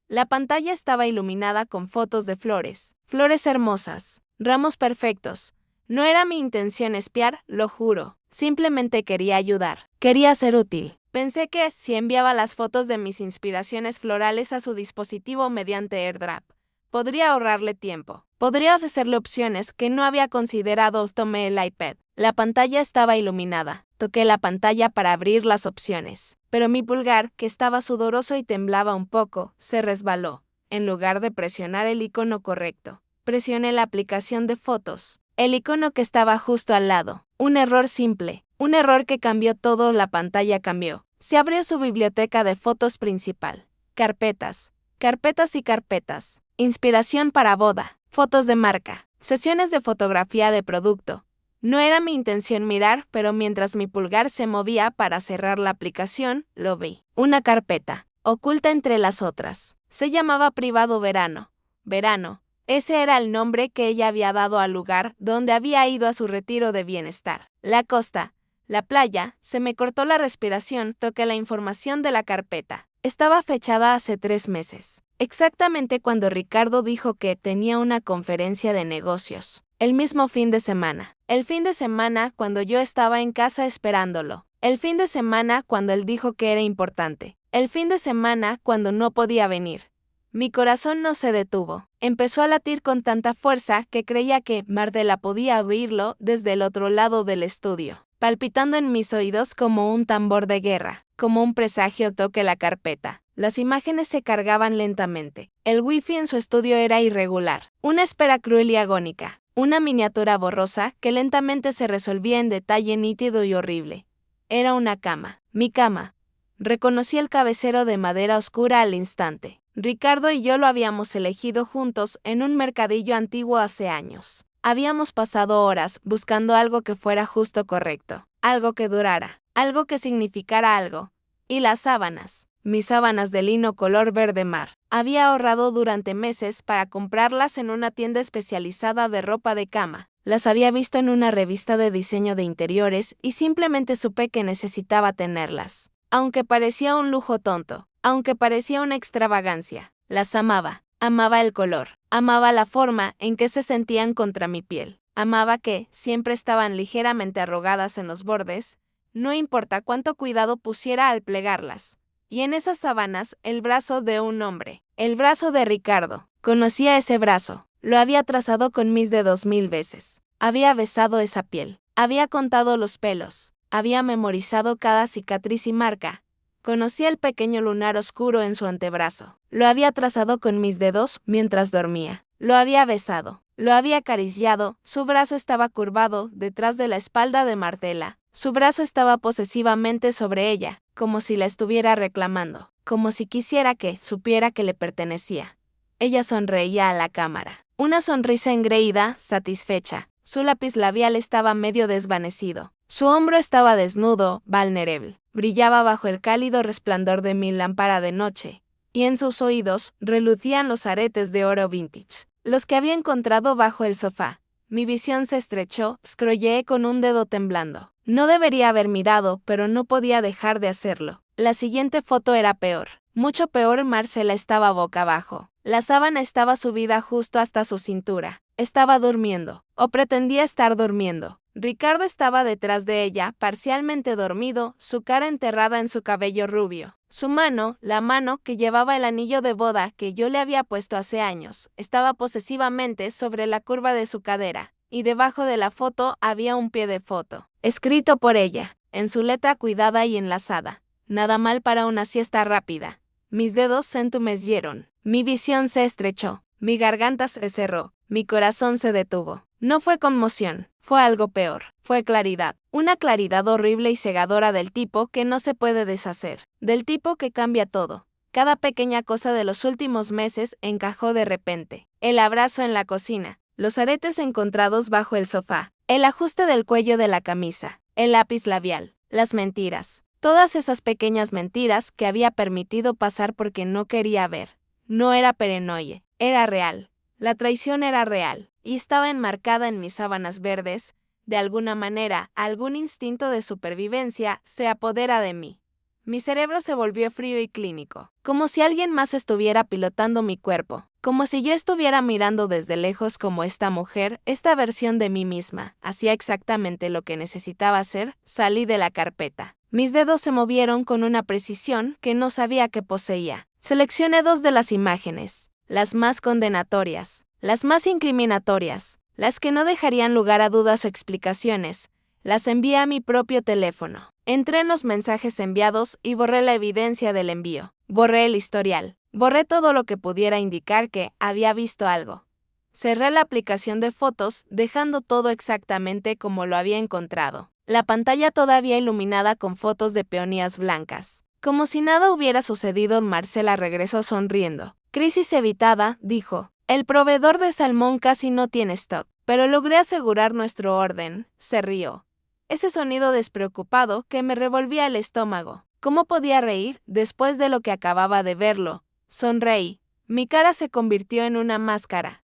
La pantalla estaba iluminada con fotos de flores. Flores hermosas, ramos perfectos. No era mi intención espiar, lo juro. Simplemente quería ayudar. Quería ser útil. Pensé que, si enviaba las fotos de mis inspiraciones florales a su dispositivo mediante AirDrop, podría ahorrarle tiempo. Podría ofrecerle opciones que no había considerado. Tomé el iPad. La pantalla estaba iluminada. Toqué la pantalla para abrir las opciones, pero mi pulgar, que estaba sudoroso y temblaba un poco, se resbaló. En lugar de presionar el icono correcto, presioné la aplicación de fotos, el icono que estaba justo al lado. Un error simple, un error que cambió todo. La pantalla cambió. Se abrió su biblioteca de fotos principal. Carpetas, carpetas y carpetas. Inspiración para boda, fotos de marca, sesiones de fotografía de producto. No era mi intención mirar, pero mientras mi pulgar se movía para cerrar la aplicación, lo vi. Una carpeta, oculta entre las otras. Se llamaba Privado Verano. Verano. Ese era el nombre que ella había dado al lugar donde había ido a su retiro de bienestar. La costa, la playa, se me cortó la respiración. Toqué la información de la carpeta. Estaba fechada hace 3 meses. Exactamente cuando Ricardo dijo que tenía una conferencia de negocios. El mismo fin de semana. El fin de semana cuando yo estaba en casa esperándolo. El fin de semana cuando él dijo que era importante. El fin de semana cuando no podía venir. Mi corazón no se detuvo. Empezó a latir con tanta fuerza que creía que Mardela podía oírlo desde el otro lado del estudio, palpitando en mis oídos como un tambor de guerra, como un presagio. Toqué la carpeta. Las imágenes se cargaban lentamente. El wifi en su estudio era irregular. Una espera cruel y agónica. Una miniatura borrosa que lentamente se resolvía en detalle nítido y horrible. Era una cama. Mi cama. Reconocí el cabecero de madera oscura al instante. Ricardo y yo lo habíamos elegido juntos en un mercadillo antiguo hace años. Habíamos pasado horas buscando algo que fuera justo correcto, algo que durara, algo que significara algo. Y las sábanas, mis sábanas de lino color verde mar. Había ahorrado durante meses para comprarlas en una tienda especializada de ropa de cama. Las había visto en una revista de diseño de interiores y simplemente supe que necesitaba tenerlas. Aunque parecía un lujo tonto, aunque parecía una extravagancia, las amaba. Amaba el color, amaba la forma en que se sentían contra mi piel. Amaba que siempre estaban ligeramente arrugadas en los bordes, no importa cuánto cuidado pusiera al plegarlas. Y en esas sábanas, el brazo de un hombre, el brazo de Ricardo. Conocía ese brazo, lo había trazado con mis dedos 1000 veces. Había besado esa piel, había contado los pelos, había memorizado cada cicatriz y marca. Conocía el pequeño lunar oscuro en su antebrazo. Lo había trazado con mis dedos mientras dormía. Lo había besado, lo había acariciado. Su brazo estaba curvado detrás de la espalda de Martela. Su brazo estaba posesivamente sobre ella, como si la estuviera reclamando, como si quisiera que supiera que le pertenecía. Ella sonreía a la cámara. Una sonrisa engreída, satisfecha. Su lápiz labial estaba medio desvanecido. Su hombro estaba desnudo, vulnerable. Brillaba bajo el cálido resplandor de mi lámpara de noche, y en sus oídos relucían los aretes de oro vintage, los que había encontrado bajo el sofá. Mi visión se estrechó, scrolleé con un dedo temblando. No debería haber mirado, pero no podía dejar de hacerlo. La siguiente foto era peor. Mucho peor. Marcela estaba boca abajo. La sábana estaba subida justo hasta su cintura. Estaba durmiendo, o pretendía estar durmiendo. Ricardo estaba detrás de ella, parcialmente dormido, su cara enterrada en su cabello rubio. Su mano, la mano que llevaba el anillo de boda que yo le había puesto hace años, estaba posesivamente sobre la curva de su cadera, y debajo de la foto había un pie de foto, escrito por ella, en su letra cuidada y enlazada. Nada mal para una siesta rápida. Mis dedos se entumecieron, mi visión se estrechó, mi garganta se cerró, mi corazón se detuvo. No fue conmoción, fue algo peor, fue claridad. Una claridad horrible y cegadora del tipo que no se puede deshacer, del tipo que cambia todo. Cada pequeña cosa de los últimos meses encajó de repente. El abrazo en la cocina, los aretes encontrados bajo el sofá, El ajuste del cuello de la camisa, el lápiz labial, las mentiras. Todas esas pequeñas mentiras que había permitido pasar porque no quería ver. No era paranoia, era real. La traición era real, y estaba enmarcada en mis sábanas verdes. De alguna manera, algún instinto de supervivencia se apodera de mí. Mi cerebro se volvió frío y clínico, como si alguien más estuviera pilotando mi cuerpo, como si yo estuviera mirando desde lejos como esta mujer, esta versión de mí misma, hacía exactamente lo que necesitaba hacer. Salí de la carpeta. Mis dedos se movieron con una precisión que no sabía que poseía. Seleccioné 2 de las imágenes, las más condenatorias, las más incriminatorias, las que no dejarían lugar a dudas o explicaciones. Las envié a mi propio teléfono. Entré en los mensajes enviados y borré la evidencia del envío. Borré el historial. Borré todo lo que pudiera indicar que había visto algo. Cerré la aplicación de fotos, dejando todo exactamente como lo había encontrado. La pantalla todavía iluminada con fotos de peonías blancas. Como si nada hubiera sucedido, Marcela regresó sonriendo. Crisis evitada, dijo. El proveedor de salmón casi no tiene stock, pero logré asegurar nuestro orden. Se rió. Ese sonido despreocupado que me revolvía el estómago. ¿Cómo podía reír después de lo que acababa de verlo? Sonreí. Mi cara se convirtió en una máscara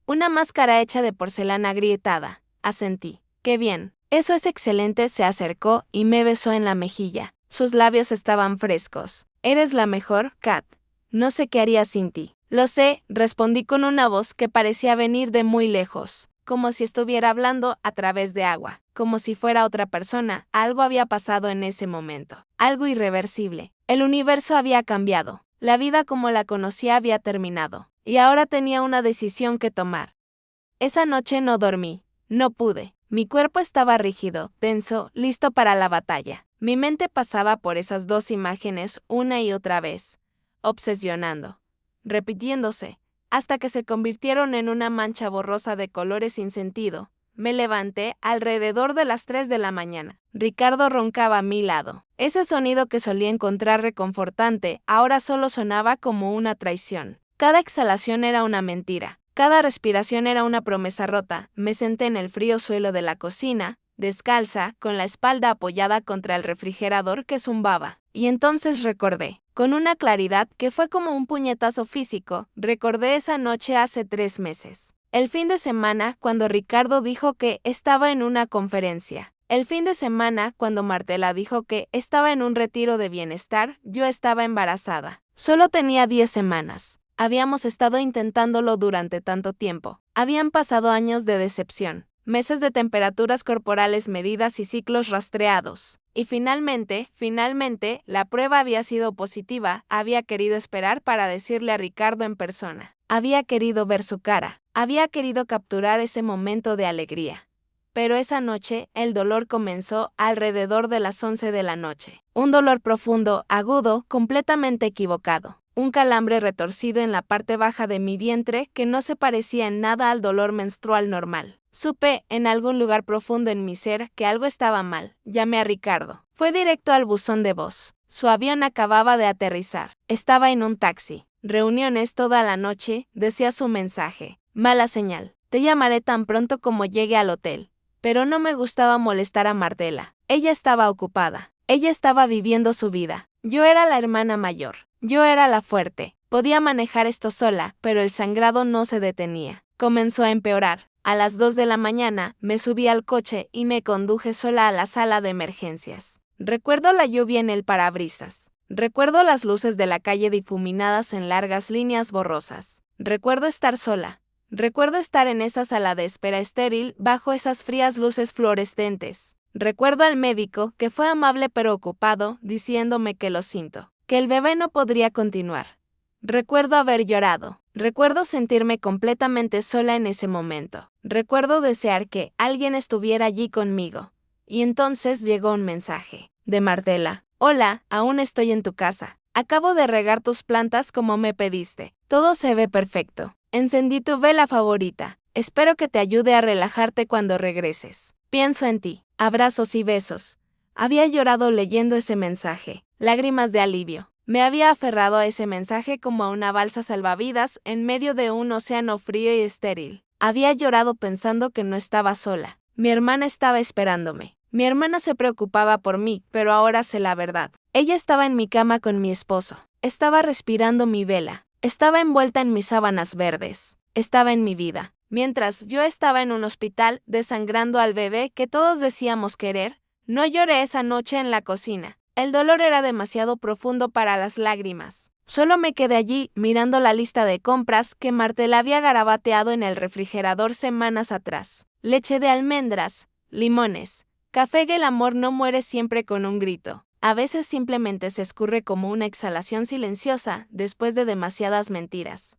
hecha de porcelana agrietada. Asentí. ¡Qué bien! Eso es excelente. Se acercó y me besó en la mejilla. Sus labios estaban frescos. Eres la mejor, Kat. No sé qué haría sin ti. Lo sé, respondí con una voz que parecía venir de muy lejos, como si estuviera hablando a través de agua, como si fuera otra persona. Algo había pasado en ese momento, algo irreversible. El universo había cambiado, la vida como la conocía había terminado, y ahora tenía una decisión que tomar. Esa noche no dormí, no pude. Mi cuerpo estaba rígido, tenso, listo para la batalla. Mi mente pasaba por esas 2 imágenes una y otra vez, obsesionando, repitiéndose, hasta que se convirtieron en una mancha borrosa de colores sin sentido. Me levanté alrededor de las 3 de la mañana. Ricardo roncaba a mi lado. Ese sonido que solía encontrar reconfortante ahora solo sonaba como una traición. Cada exhalación era una mentira. Cada respiración era una promesa rota. Me senté en el frío suelo de la cocina, descalza, con la espalda apoyada contra el refrigerador que zumbaba. Y entonces recordé, con una claridad que fue como un puñetazo físico, recordé esa noche hace 3 meses. El fin de semana, cuando Ricardo dijo que estaba en una conferencia. El fin de semana, cuando Martela dijo que estaba en un retiro de bienestar, yo estaba embarazada. Solo tenía 10 semanas. Habíamos estado intentándolo durante tanto tiempo. Habían pasado años de decepción, meses de temperaturas corporales medidas y ciclos rastreados. Y finalmente, la prueba había sido positiva. Había querido esperar para decirle a Ricardo en persona. Había querido ver su cara. Había querido capturar ese momento de alegría. Pero esa noche, el dolor comenzó alrededor de las 11 de la noche. Un dolor profundo, agudo, completamente equivocado. Un calambre retorcido en la parte baja de mi vientre que no se parecía en nada al dolor menstrual normal. Supe, en algún lugar profundo en mi ser, que algo estaba mal. Llamé a Ricardo. Fue directo al buzón de voz. Su avión acababa de aterrizar. Estaba en un taxi. Reuniones toda la noche, decía su mensaje. Mala señal. Te llamaré tan pronto como llegue al hotel. Pero no me gustaba molestar a Martela. Ella estaba ocupada. Ella estaba viviendo su vida. Yo era la hermana mayor. Yo era la fuerte. Podía manejar esto sola, pero el sangrado no se detenía. Comenzó a empeorar. A las 2 de la mañana, me subí al coche y me conduje sola a la sala de emergencias. Recuerdo la lluvia en el parabrisas. Recuerdo las luces de la calle difuminadas en largas líneas borrosas. Recuerdo estar sola. Recuerdo estar en esa sala de espera estéril bajo esas frías luces fluorescentes. Recuerdo al médico, que fue amable pero ocupado, diciéndome que lo siento, que el bebé no podría continuar. Recuerdo haber llorado. Recuerdo sentirme completamente sola en ese momento. Recuerdo desear que alguien estuviera allí conmigo. Y entonces llegó un mensaje de Martela. Hola, aún estoy en tu casa. Acabo de regar tus plantas como me pediste. Todo se ve perfecto. Encendí tu vela favorita. Espero que te ayude a relajarte cuando regreses. Pienso en ti. Abrazos y besos. Había llorado leyendo ese mensaje. Lágrimas de alivio. Me había aferrado a ese mensaje como a una balsa salvavidas en medio de un océano frío y estéril. Había llorado pensando que no estaba sola. Mi hermana estaba esperándome. Mi hermana se preocupaba por mí, pero ahora sé la verdad. Ella estaba en mi cama con mi esposo. Estaba respirando mi vela. Estaba envuelta en mis sábanas verdes. Estaba en mi vida. Mientras yo estaba en un hospital desangrando al bebé que todos decíamos querer, no lloré esa noche en la cocina. El dolor era demasiado profundo para las lágrimas. Solo me quedé allí mirando la lista de compras que Martel había garabateado en el refrigerador semanas atrás. Leche de almendras, limones, café que el amor no muere siempre con un grito. A veces simplemente se escurre como una exhalación silenciosa después de demasiadas mentiras.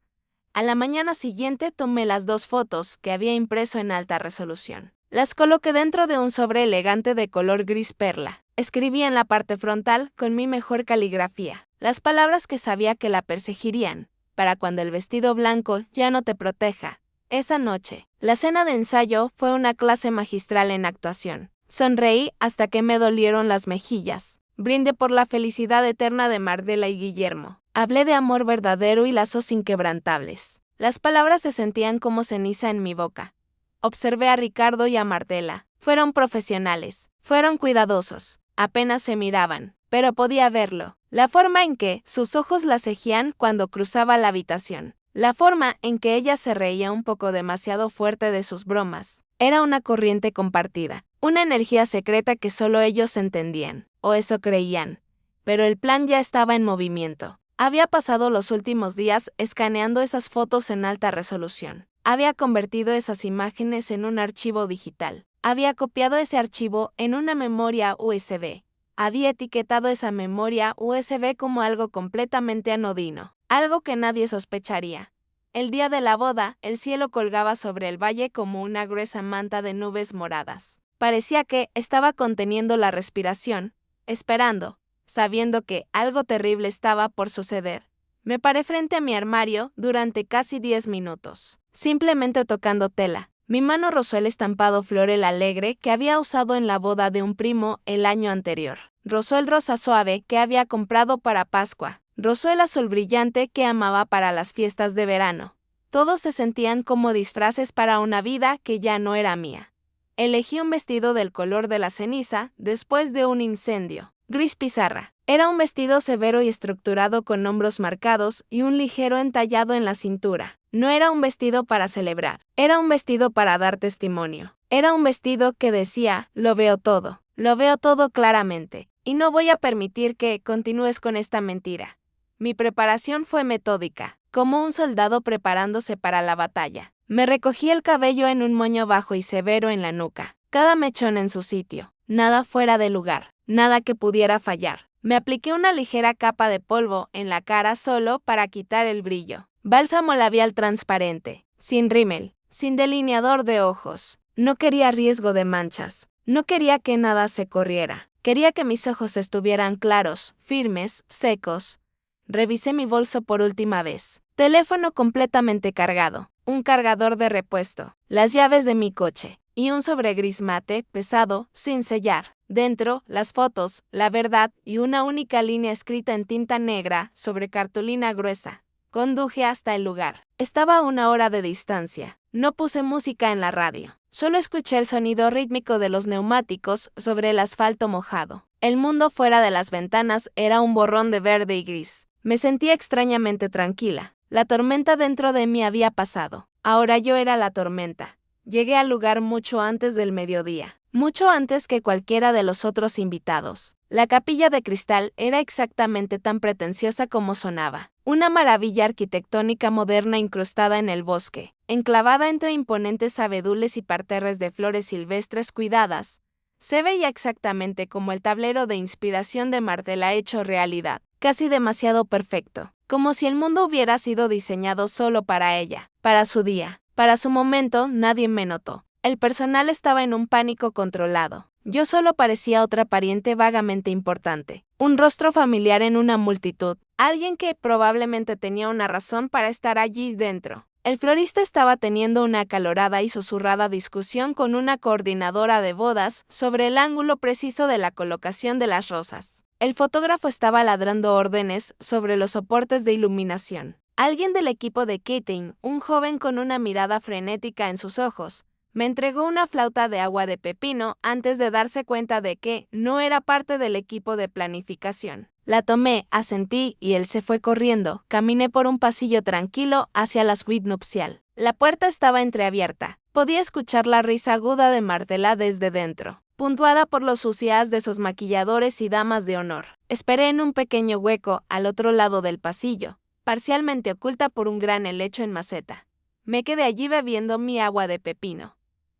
A la mañana siguiente tomé las 2 fotos que había impreso en alta resolución. Las coloqué dentro de un sobre elegante de color gris perla. Escribí en la parte frontal con mi mejor caligrafía las palabras que sabía que la perseguirían, para cuando el vestido blanco ya no te proteja. Esa noche, la cena de ensayo fue una clase magistral en actuación. Sonreí hasta que me dolieron las mejillas. Brindé por la felicidad eterna de Mardela y Guillermo. Hablé de amor verdadero y lazos inquebrantables. Las palabras se sentían como ceniza en mi boca. Observé a Ricardo y a Mardela. Fueron profesionales, fueron cuidadosos. Apenas se miraban, pero podía verlo. La forma en que sus ojos la seguían cuando cruzaba la habitación. La forma en que ella se reía un poco demasiado fuerte de sus bromas. Era una corriente compartida. Una energía secreta que solo ellos entendían, o eso creían. Pero el plan ya estaba en movimiento. Había pasado los últimos días escaneando esas fotos en alta resolución. Había convertido esas imágenes en un archivo digital. Había copiado ese archivo en una memoria USB. Había etiquetado esa memoria USB como algo completamente anodino, algo que nadie sospecharía. El día de la boda, el cielo colgaba sobre el valle como una gruesa manta de nubes moradas. Parecía que estaba conteniendo la respiración, esperando, sabiendo que algo terrible estaba por suceder. Me paré frente a mi armario durante casi 10 minutos, simplemente tocando tela. Mi mano rozó el estampado floral alegre que había usado en la boda de un primo el año anterior. Rozó el rosa suave que había comprado para Pascua. Rozó el azul brillante que amaba para las fiestas de verano. Todos se sentían como disfraces para una vida que ya no era mía. Elegí un vestido del color de la ceniza después de un incendio. Gris pizarra. Era un vestido severo y estructurado con hombros marcados y un ligero entallado en la cintura. No era un vestido para celebrar, era un vestido para dar testimonio. Era un vestido que decía, lo veo todo claramente, y no voy a permitir que continúes con esta mentira. Mi preparación fue metódica, como un soldado preparándose para la batalla. Me recogí el cabello en un moño bajo y severo en la nuca, cada mechón en su sitio, nada fuera de lugar, nada que pudiera fallar. Me apliqué una ligera capa de polvo en la cara solo para quitar el brillo. Bálsamo labial transparente, sin rímel, sin delineador de ojos. No quería riesgo de manchas, no quería que nada se corriera. Quería que mis ojos estuvieran claros, firmes, secos. Revisé mi bolso por última vez. Teléfono completamente cargado, un cargador de repuesto, las llaves de mi coche y un sobre gris mate, pesado, sin sellar. Dentro, las fotos, la verdad y una única línea escrita en tinta negra sobre cartulina gruesa. Conduje hasta el lugar. Estaba a 1 hora de distancia. No puse música en la radio. Solo escuché el sonido rítmico de los neumáticos sobre el asfalto mojado. El mundo fuera de las ventanas era un borrón de verde y gris. Me sentía extrañamente tranquila. La tormenta dentro de mí había pasado. Ahora yo era la tormenta. Llegué al lugar mucho antes del mediodía. Mucho antes que cualquiera de los otros invitados. La capilla de cristal era exactamente tan pretenciosa como sonaba. Una maravilla arquitectónica moderna incrustada en el bosque, enclavada entre imponentes abedules y parterres de flores silvestres cuidadas. Se veía exactamente como el tablero de inspiración de Martela hecho realidad, casi demasiado perfecto, como si el mundo hubiera sido diseñado solo para ella, para su día, para su momento. Nadie me notó. El personal estaba en un pánico controlado. Yo solo parecía otra pariente vagamente importante. Un rostro familiar en una multitud. Alguien que probablemente tenía una razón para estar allí dentro. El florista estaba teniendo una acalorada y susurrada discusión con una coordinadora de bodas sobre el ángulo preciso de la colocación de las rosas. El fotógrafo estaba ladrando órdenes sobre los soportes de iluminación. Alguien del equipo de catering, un joven con una mirada frenética en sus ojos, Me entregó una flauta de agua de pepino antes de darse cuenta de que no era parte del equipo de planificación. La tomé, asentí y él se fue corriendo. Caminé por un pasillo tranquilo hacia la suite nupcial. La puerta estaba entreabierta. Podía escuchar la risa aguda de Martela desde dentro, puntuada por los sucias de sus maquilladores y damas de honor. Esperé en un pequeño hueco al otro lado del pasillo, parcialmente oculta por un gran helecho en maceta. Me quedé allí bebiendo mi agua de pepino,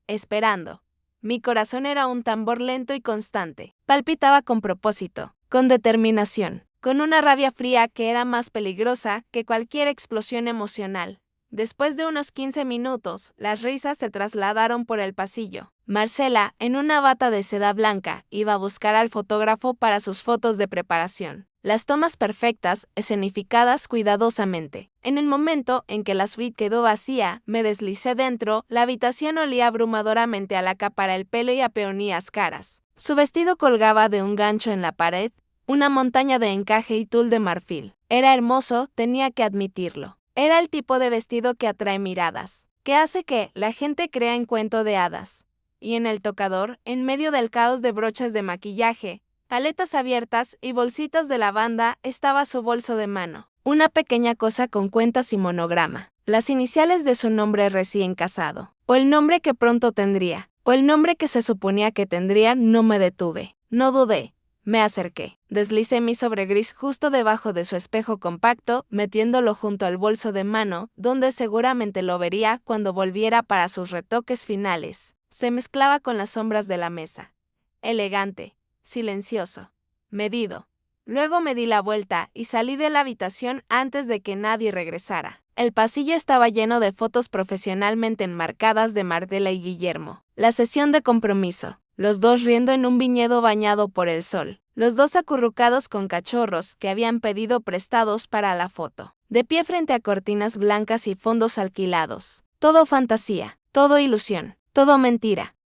esperando. Mi corazón era un tambor lento y constante. Palpitaba con propósito, con determinación, con una rabia fría que era más peligrosa que cualquier explosión emocional. Después de unos 15 minutos, las risas se trasladaron por el pasillo. Marcela, en una bata de seda blanca, iba a buscar al fotógrafo para sus fotos de preparación. Las tomas perfectas, escenificadas cuidadosamente. En el momento en que la suite quedó vacía, me deslicé dentro. La habitación olía abrumadoramente a laca para el pelo y a peonías caras. Su vestido colgaba de un gancho en la pared, una montaña de encaje y tul de marfil. Era hermoso, tenía que admitirlo. Era el tipo de vestido que atrae miradas, que hace que la gente crea en cuento de hadas. Y en el tocador, en medio del caos de brochas de maquillaje, aletas abiertas y bolsitas de lavanda, estaba su bolso de mano. Una pequeña cosa con cuentas y monograma. Las iniciales de su nombre recién casado. O el nombre que pronto tendría. O el nombre que se suponía que tendría. No me detuve. No dudé. Me acerqué. Deslicé mi sobre gris justo debajo de su espejo compacto, metiéndolo junto al bolso de mano, donde seguramente lo vería cuando volviera para sus retoques finales. Se mezclaba con las sombras de la mesa. Elegante, silencioso, medido. Luego me di la vuelta y salí de la habitación antes de que nadie regresara. El pasillo estaba lleno de fotos profesionalmente enmarcadas de Martela y Guillermo. La sesión de compromiso. Los dos riendo en un viñedo bañado por el sol. Los dos acurrucados con cachorros que habían pedido prestados para la foto. De pie frente a cortinas blancas y fondos alquilados. Todo fantasía, todo ilusión, todo mentira.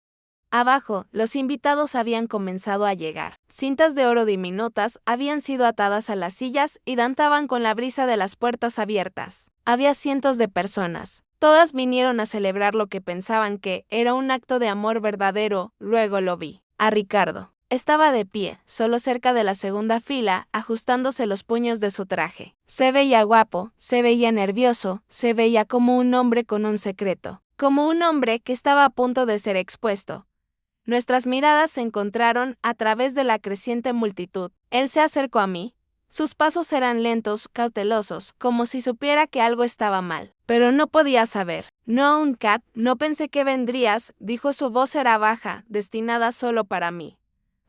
Abajo, los invitados habían comenzado a llegar. Cintas de oro diminutas habían sido atadas a las sillas y danzaban con la brisa de las puertas abiertas. Había cientos de personas. Todas vinieron a celebrar lo que pensaban que era un acto de amor verdadero. Luego lo vi. A Ricardo. Estaba de pie, solo cerca de la segunda fila, ajustándose los puños de su traje. Se veía guapo, se veía nervioso, se veía como un hombre con un secreto. Como un hombre que estaba a punto de ser expuesto. Nuestras miradas se encontraron a través de la creciente multitud. Él se acercó a mí. Sus pasos eran lentos, cautelosos, como si supiera que algo estaba mal. Pero no podía saber. No, un cat, no pensé que vendrías, dijo. Su voz era baja, destinada solo para mí.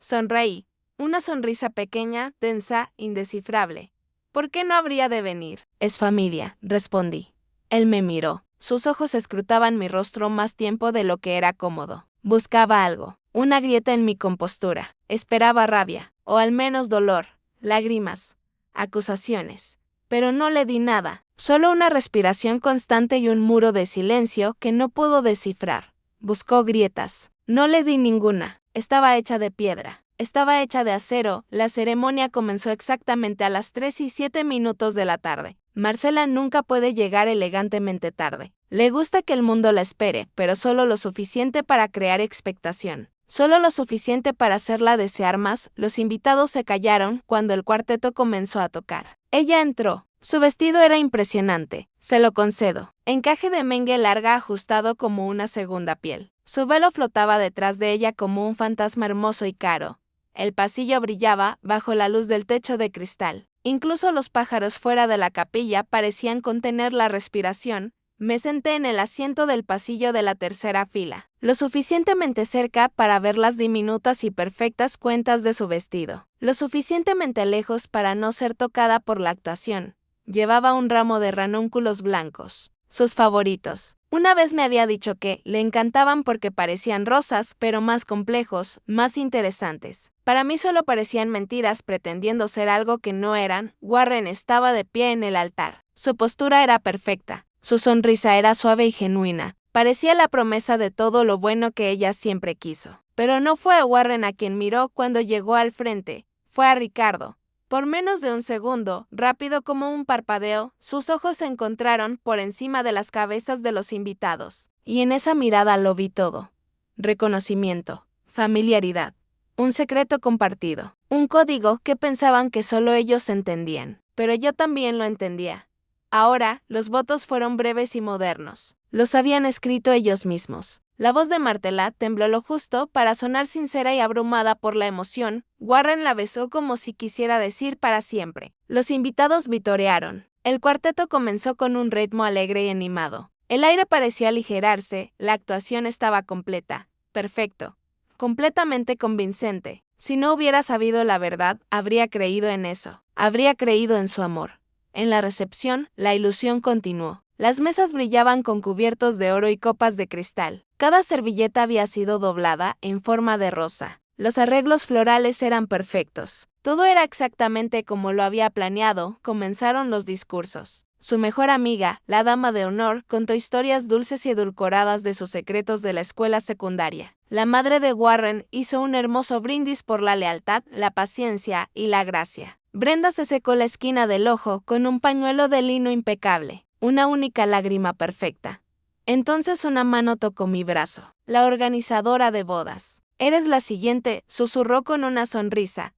Sonreí. Una sonrisa pequeña, densa, indescifrable. ¿Por qué no habría de venir? Es familia, respondí. Él me miró. Sus ojos escrutaban mi rostro más tiempo de lo que era cómodo. Buscaba algo, una grieta en mi compostura. Esperaba rabia, o al menos dolor, lágrimas, acusaciones. Pero no le di nada, solo una respiración constante y un muro de silencio que no pudo descifrar. Buscó grietas. No le di ninguna. Estaba hecha de piedra. Estaba hecha de acero. La ceremonia comenzó exactamente a las 3:07 de la tarde. Marcela nunca puede llegar elegantemente tarde. Le gusta que el mundo la espere, pero solo lo suficiente para crear expectación. Solo lo suficiente para hacerla desear más. Los invitados se callaron cuando el cuarteto comenzó a tocar. Ella entró. Su vestido era impresionante, se lo concedo. Encaje de mengue larga ajustado como una segunda piel. Su velo flotaba detrás de ella como un fantasma hermoso y caro. El pasillo brillaba bajo la luz del techo de cristal. Incluso los pájaros fuera de la capilla parecían contener la respiración. Me senté en el asiento del pasillo de la tercera fila, lo suficientemente cerca para ver las diminutas y perfectas cuentas de su vestido, lo suficientemente lejos para no ser tocada por la actuación. Llevaba un ramo de ranúnculos blancos, sus favoritos. Una vez me había dicho que le encantaban porque parecían rosas, pero más complejos, más interesantes. Para mí solo parecían mentiras pretendiendo ser algo que no eran. Warren estaba de pie en el altar. Su postura era perfecta. Su sonrisa era suave y genuina. Parecía la promesa de todo lo bueno que ella siempre quiso. Pero no fue a Warren a quien miró cuando llegó al frente. Fue a Ricardo. Por menos de un segundo, rápido como un parpadeo, sus ojos se encontraron por encima de las cabezas de los invitados. Y en esa mirada lo vi todo. Reconocimiento, familiaridad, un secreto compartido, un código que pensaban que solo ellos entendían. Pero yo también lo entendía. Ahora, los votos fueron breves y modernos. Los habían escrito ellos mismos. La voz de Martela tembló lo justo para sonar sincera y abrumada por la emoción. Warren la besó como si quisiera decir para siempre. Los invitados vitorearon. El cuarteto comenzó con un ritmo alegre y animado. El aire parecía aligerarse, la actuación estaba completa. Perfecto. Completamente convincente. Si no hubiera sabido la verdad, habría creído en eso. Habría creído en su amor. En la recepción, la ilusión continuó. Las mesas brillaban con cubiertos de oro y copas de cristal. Cada servilleta había sido doblada en forma de rosa. Los arreglos florales eran perfectos. Todo era exactamente como lo había planeado. Comenzaron los discursos. Su mejor amiga, la dama de honor, contó historias dulces y edulcoradas de sus secretos de la escuela secundaria. La madre de Warren hizo un hermoso brindis por la lealtad, la paciencia y la gracia. Brenda se secó la esquina del ojo con un pañuelo de lino impecable, una única lágrima perfecta. Entonces una mano tocó mi brazo. La organizadora de bodas. Eres la siguiente, susurró con una sonrisa.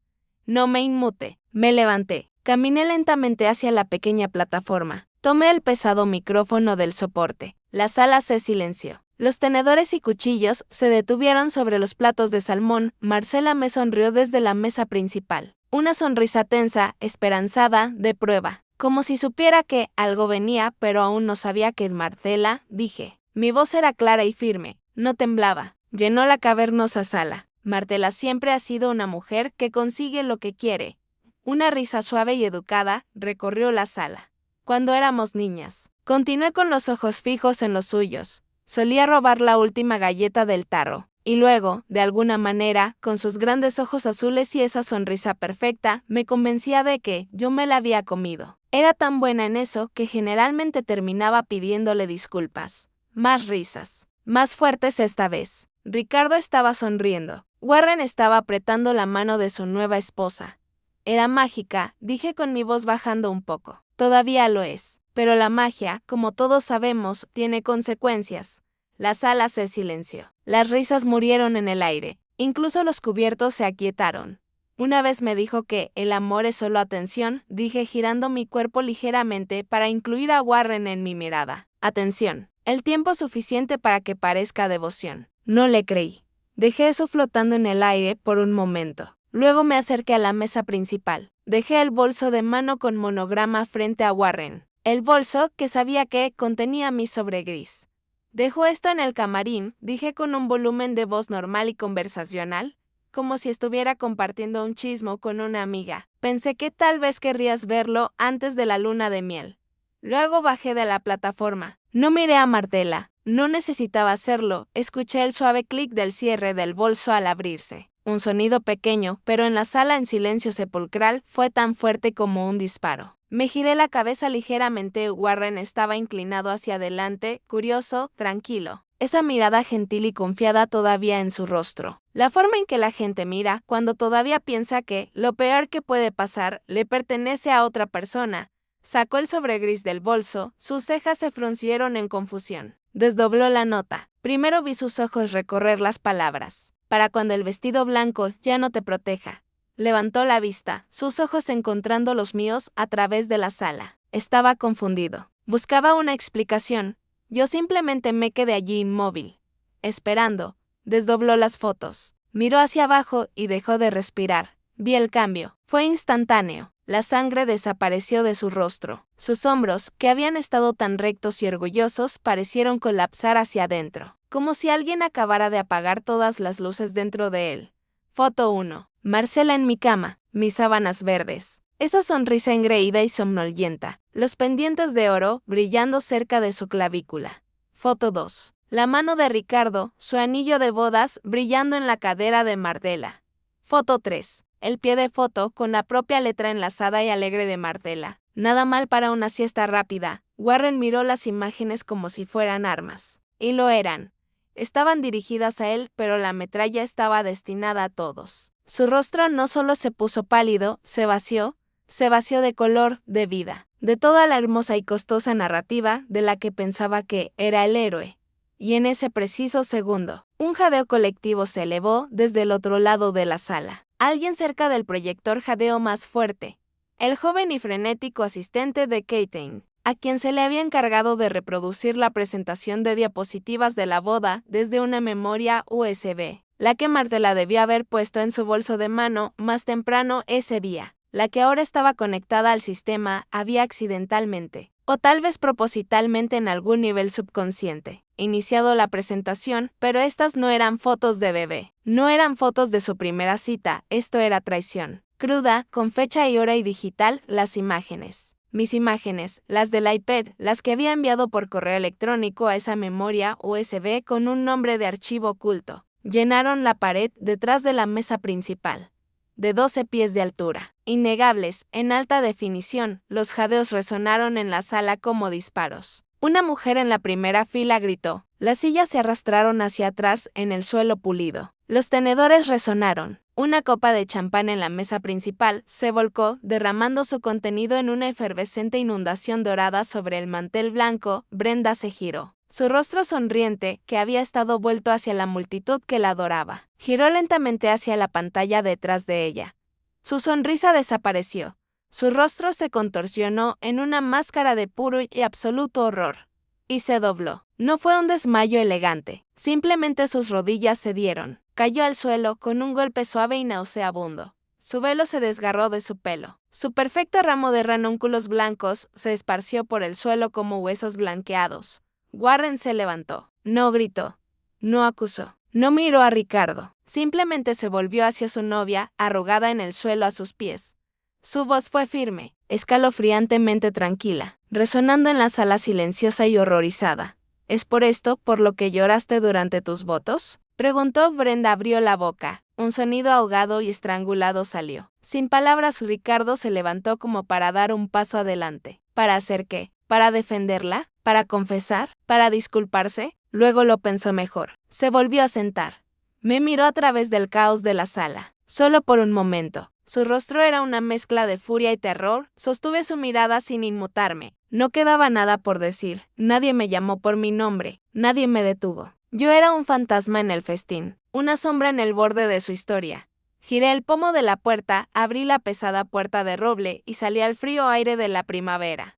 No me inmute. Me levanté. Caminé lentamente hacia la pequeña plataforma. Tomé el pesado micrófono del soporte. La sala se silenció. Los tenedores y cuchillos se detuvieron sobre los platos de salmón. Marcela me sonrió desde la mesa principal. Una sonrisa tensa, esperanzada, de prueba. Como si supiera que algo venía, pero aún no sabía que Marcela, dije. Mi voz era clara y firme. No temblaba. Llenó la cavernosa sala. Marcela siempre ha sido una mujer que consigue lo que quiere. Una risa suave y educada recorrió la sala. Cuando éramos niñas. Continué con los ojos fijos en los suyos. Solía robar la última galleta del tarro. Y luego, de alguna manera, con sus grandes ojos azules y esa sonrisa perfecta, me convencía de que yo me la había comido. Era tan buena en eso que generalmente terminaba pidiéndole disculpas. Más risas. Más fuertes esta vez. Ricardo estaba sonriendo. Warren estaba apretando la mano de su nueva esposa. Era mágica, dije con mi voz bajando un poco. Todavía lo es. Pero la magia, como todos sabemos, tiene consecuencias. La sala se silenció. Las risas murieron en el aire. Incluso los cubiertos se aquietaron. Una vez me dijo que el amor es solo atención, dije girando mi cuerpo ligeramente para incluir a Warren en mi mirada. Atención. El tiempo suficiente para que parezca devoción. No le creí. Dejé eso flotando en el aire por un momento. Luego me acerqué a la mesa principal. Dejé el bolso de mano con monograma frente a Warren. El bolso que sabía que contenía mi sobre gris. Dejo esto en el camarín, dije con un volumen de voz normal y conversacional, como si estuviera compartiendo un chismo con una amiga. Pensé que tal vez querrías verlo antes de la luna de miel. Luego bajé de la plataforma. No miré a Martela. No necesitaba hacerlo. Escuché el suave clic del cierre del bolso al abrirse. Un sonido pequeño, pero en la sala en silencio sepulcral fue tan fuerte como un disparo. Me giré la cabeza ligeramente. Warren estaba inclinado hacia adelante, curioso, tranquilo. Esa mirada gentil y confiada todavía en su rostro. La forma en que la gente mira cuando todavía piensa que lo peor que puede pasar le pertenece a otra persona. Sacó el sobre gris del bolso, sus cejas se fruncieron en confusión. Desdobló la nota. Primero vi sus ojos recorrer las palabras. Para cuando el vestido blanco ya no te proteja. Levantó la vista, sus ojos encontrando los míos a través de la sala. Estaba confundido. Buscaba una explicación. Yo simplemente me quedé allí inmóvil. Esperando. Desdobló las fotos. Miró hacia abajo y dejó de respirar. Vi el cambio. Fue instantáneo. La sangre desapareció de su rostro. Sus hombros, que habían estado tan rectos y orgullosos, parecieron colapsar hacia adentro, como si alguien acabara de apagar todas las luces dentro de él. Foto 1. Marcela en mi cama, mis sábanas verdes. Esa sonrisa engreída y somnolienta, los pendientes de oro brillando cerca de su clavícula. Foto 2. La mano de Ricardo, su anillo de bodas brillando en la cadera de Martela. Foto 3. El pie de foto con la propia letra enlazada y alegre de Martela. Nada mal para una siesta rápida. Warren miró las imágenes como si fueran armas. Y lo eran. Estaban dirigidas a él, pero la metralla estaba destinada a todos. Su rostro no solo se puso pálido, se vació, Se vació de color, de vida, de toda la hermosa y costosa narrativa de la que pensaba que era el héroe. Y en ese preciso segundo, un jadeo colectivo se elevó desde el otro lado de la sala. Alguien cerca del proyector jadeó más fuerte. El joven y frenético asistente de Keating, a quien se le había encargado de reproducir la presentación de diapositivas de la boda desde una memoria USB, la que Martela debía haber puesto en su bolso de mano más temprano ese día. La que ahora estaba conectada al sistema había accidentalmente, o tal vez propositalmente en algún nivel subconsciente, iniciado la presentación, pero estas no eran fotos de bebé, no eran fotos de su primera cita, esto era traición. Cruda, con fecha y hora y digital, las imágenes. Mis imágenes, las del iPad, las que había enviado por correo electrónico a esa memoria USB con un nombre de archivo oculto, llenaron la pared detrás de la mesa principal. De 12 pies de altura. Innegables, en alta definición, los jadeos resonaron en la sala como disparos. Una mujer en la primera fila gritó. Las sillas se arrastraron hacia atrás en el suelo pulido. Los tenedores resonaron. Una copa de champán en la mesa principal se volcó, derramando su contenido en una efervescente inundación dorada sobre el mantel blanco. Brenda se giró. Su rostro sonriente, que había estado vuelto hacia la multitud que la adoraba, giró lentamente hacia la pantalla detrás de ella. Su sonrisa desapareció. Su rostro se contorsionó en una máscara de puro y absoluto horror. Y se dobló. No fue un desmayo elegante, simplemente sus rodillas cedieron. Cayó al suelo con un golpe suave y nauseabundo. Su velo se desgarró de su pelo. Su perfecto ramo de ranúnculos blancos se esparció por el suelo como huesos blanqueados. Warren se levantó. No gritó. No acusó. No miró a Ricardo. Simplemente se volvió hacia su novia, arrugada en el suelo a sus pies. Su voz fue firme, escalofriantemente tranquila, resonando en la sala silenciosa y horrorizada. ¿Es por esto por lo que lloraste durante tus votos? Preguntó. Brenda abrió la boca. Un sonido ahogado y estrangulado salió. Sin palabras, Ricardo se levantó como para dar un paso adelante. ¿Para hacer qué? ¿Para defenderla? ¿Para confesar? ¿Para disculparse? Luego lo pensó mejor. Se volvió a sentar. Me miró a través del caos de la sala. Solo por un momento. Su rostro era una mezcla de furia y terror. Sostuve su mirada sin inmutarme. No quedaba nada por decir. Nadie me llamó por mi nombre. Nadie me detuvo. Yo era un fantasma en el festín. Una sombra en el borde de su historia. Giré el pomo de la puerta, abrí la pesada puerta de roble y salí al frío aire de la primavera.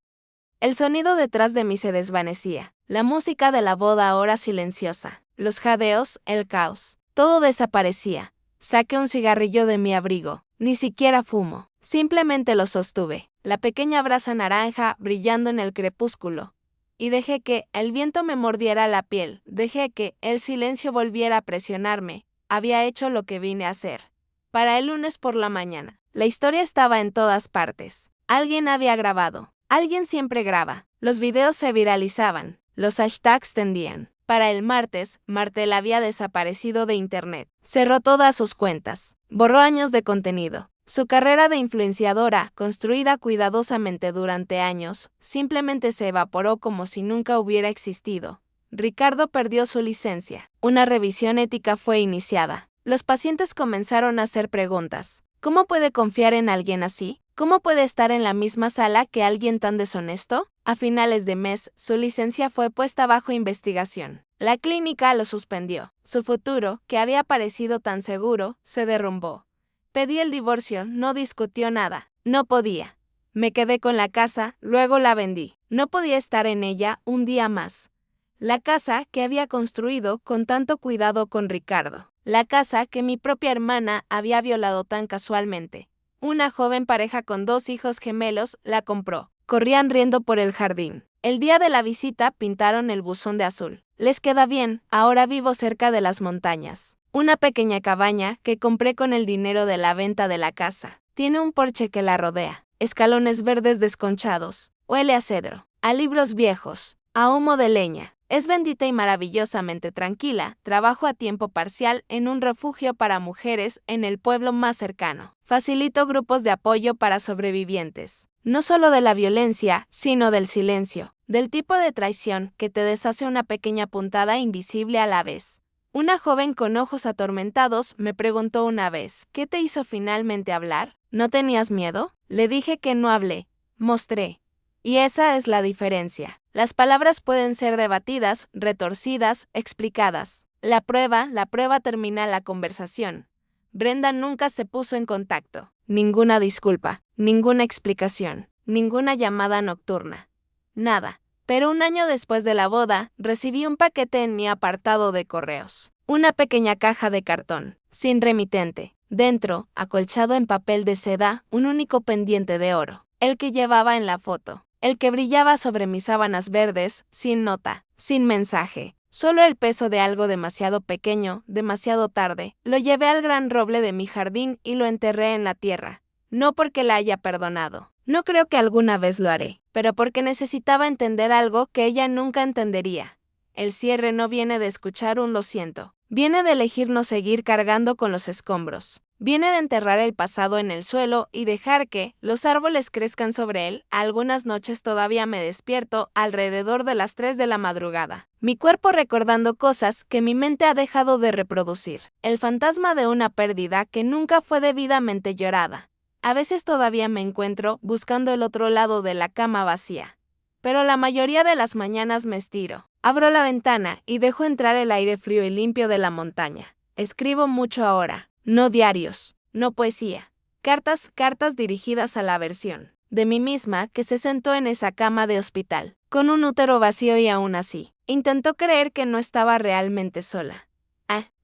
El sonido detrás de mí se desvanecía. La música de la boda ahora silenciosa. Los jadeos, el caos. Todo desaparecía. Saqué un cigarrillo de mi abrigo. Ni siquiera fumo. Simplemente lo sostuve. La pequeña brasa naranja brillando en el crepúsculo. Y dejé que el viento me mordiera la piel. Dejé que el silencio volviera a presionarme. Había hecho lo que vine a hacer. Para el lunes por la mañana. La historia estaba en todas partes. Alguien había grabado. Alguien siempre graba. Los videos se viralizaban. Los hashtags tendían. Para el martes, Martela había desaparecido de internet. Cerró todas sus cuentas. Borró años de contenido. Su carrera de influenciadora, construida cuidadosamente durante años, simplemente se evaporó como si nunca hubiera existido. Ricardo perdió su licencia. Una revisión ética fue iniciada. Los pacientes comenzaron a hacer preguntas. ¿Cómo puede confiar en alguien así? ¿Cómo puede estar en la misma sala que alguien tan deshonesto? A finales de mes, su licencia fue puesta bajo investigación. La clínica lo suspendió. Su futuro, que había parecido tan seguro, se derrumbó. Pedí el divorcio, no discutió nada. No podía. Me quedé con la casa, luego la vendí. No podía estar en ella un día más. La casa que había construido con tanto cuidado con Ricardo. La casa que mi propia hermana había violado tan casualmente. Una joven pareja con 2 hijos gemelos la compró. Corrían riendo por el jardín. El día de la visita pintaron el buzón de azul. Les queda bien, ahora vivo cerca de las montañas. Una pequeña cabaña que compré con el dinero de la venta de la casa. Tiene un porche que la rodea. Escalones verdes desconchados. Huele a cedro. A libros viejos. A humo de leña. Es bendita y maravillosamente tranquila. Trabajo a tiempo parcial en un refugio para mujeres en el pueblo más cercano. Facilito grupos de apoyo para sobrevivientes. No solo de la violencia, sino del silencio. Del tipo de traición que te deshace una pequeña puntada invisible a la vez. Una joven con ojos atormentados me preguntó una vez, ¿qué te hizo finalmente hablar? ¿No tenías miedo? Le dije que no hablé, mostré. Y esa es la diferencia. Las palabras pueden ser debatidas, retorcidas, explicadas. La prueba termina la conversación. Brenda nunca se puso en contacto. Ninguna disculpa, ninguna explicación, ninguna llamada nocturna. Nada. Pero un año después de la boda, recibí un paquete en mi apartado de correos. Una pequeña caja de cartón, sin remitente. Dentro, acolchado en papel de seda, un único pendiente de oro. El que llevaba en la foto. El que brillaba sobre mis sábanas verdes, sin nota, sin mensaje. Solo el peso de algo demasiado pequeño, demasiado tarde. Lo llevé al gran roble de mi jardín y lo enterré en la tierra. No porque la haya perdonado. No creo que alguna vez lo haré, pero porque necesitaba entender algo que ella nunca entendería. El cierre no viene de escuchar un lo siento. Viene de elegir no seguir cargando con los escombros. Viene de enterrar el pasado en el suelo y dejar que los árboles crezcan sobre él. Algunas noches todavía me despierto alrededor de las 3 de la madrugada. Mi cuerpo recordando cosas que mi mente ha dejado de reproducir. El fantasma de una pérdida que nunca fue debidamente llorada. A veces todavía me encuentro buscando el otro lado de la cama vacía. Pero la mayoría de las mañanas me estiro. Abro la ventana y dejo entrar el aire frío y limpio de la montaña. Escribo mucho ahora. No diarios, no poesía. Cartas dirigidas a la versión de mí misma que se sentó en esa cama de hospital, con un útero vacío y aún así, intentó creer que no estaba realmente sola.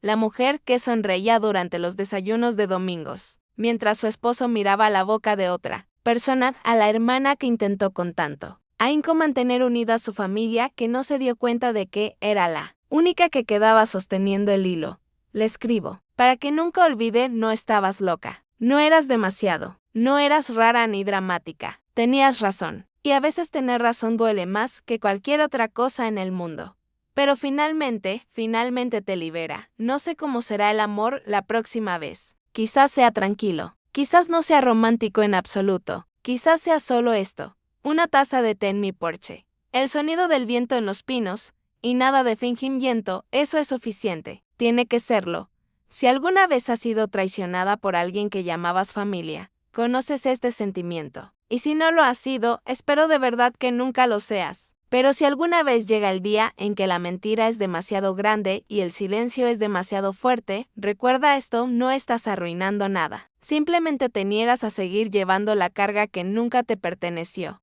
La mujer que sonreía durante los desayunos de domingos, mientras su esposo miraba la boca de otra persona, a la hermana que intentó con tanto ahínco mantener unida a su familia que no se dio cuenta de que era la única que quedaba sosteniendo el hilo. Le escribo, para que nunca olvide, no estabas loca, no eras demasiado, no eras rara ni dramática, tenías razón, y a veces tener razón duele más que cualquier otra cosa en el mundo. Pero finalmente te libera. No sé cómo será el amor la próxima vez. Quizás sea tranquilo, quizás no sea romántico en absoluto, quizás sea solo esto. Una taza de té en mi porche, el sonido del viento en los pinos, y nada de fingimiento, eso es suficiente, tiene que serlo. Si alguna vez has sido traicionada por alguien que llamabas familia, conoces este sentimiento. Y si no lo has sido, espero de verdad que nunca lo seas. Pero si alguna vez llega el día en que la mentira es demasiado grande y el silencio es demasiado fuerte, recuerda esto, no estás arruinando nada. Simplemente te niegas a seguir llevando la carga que nunca te perteneció.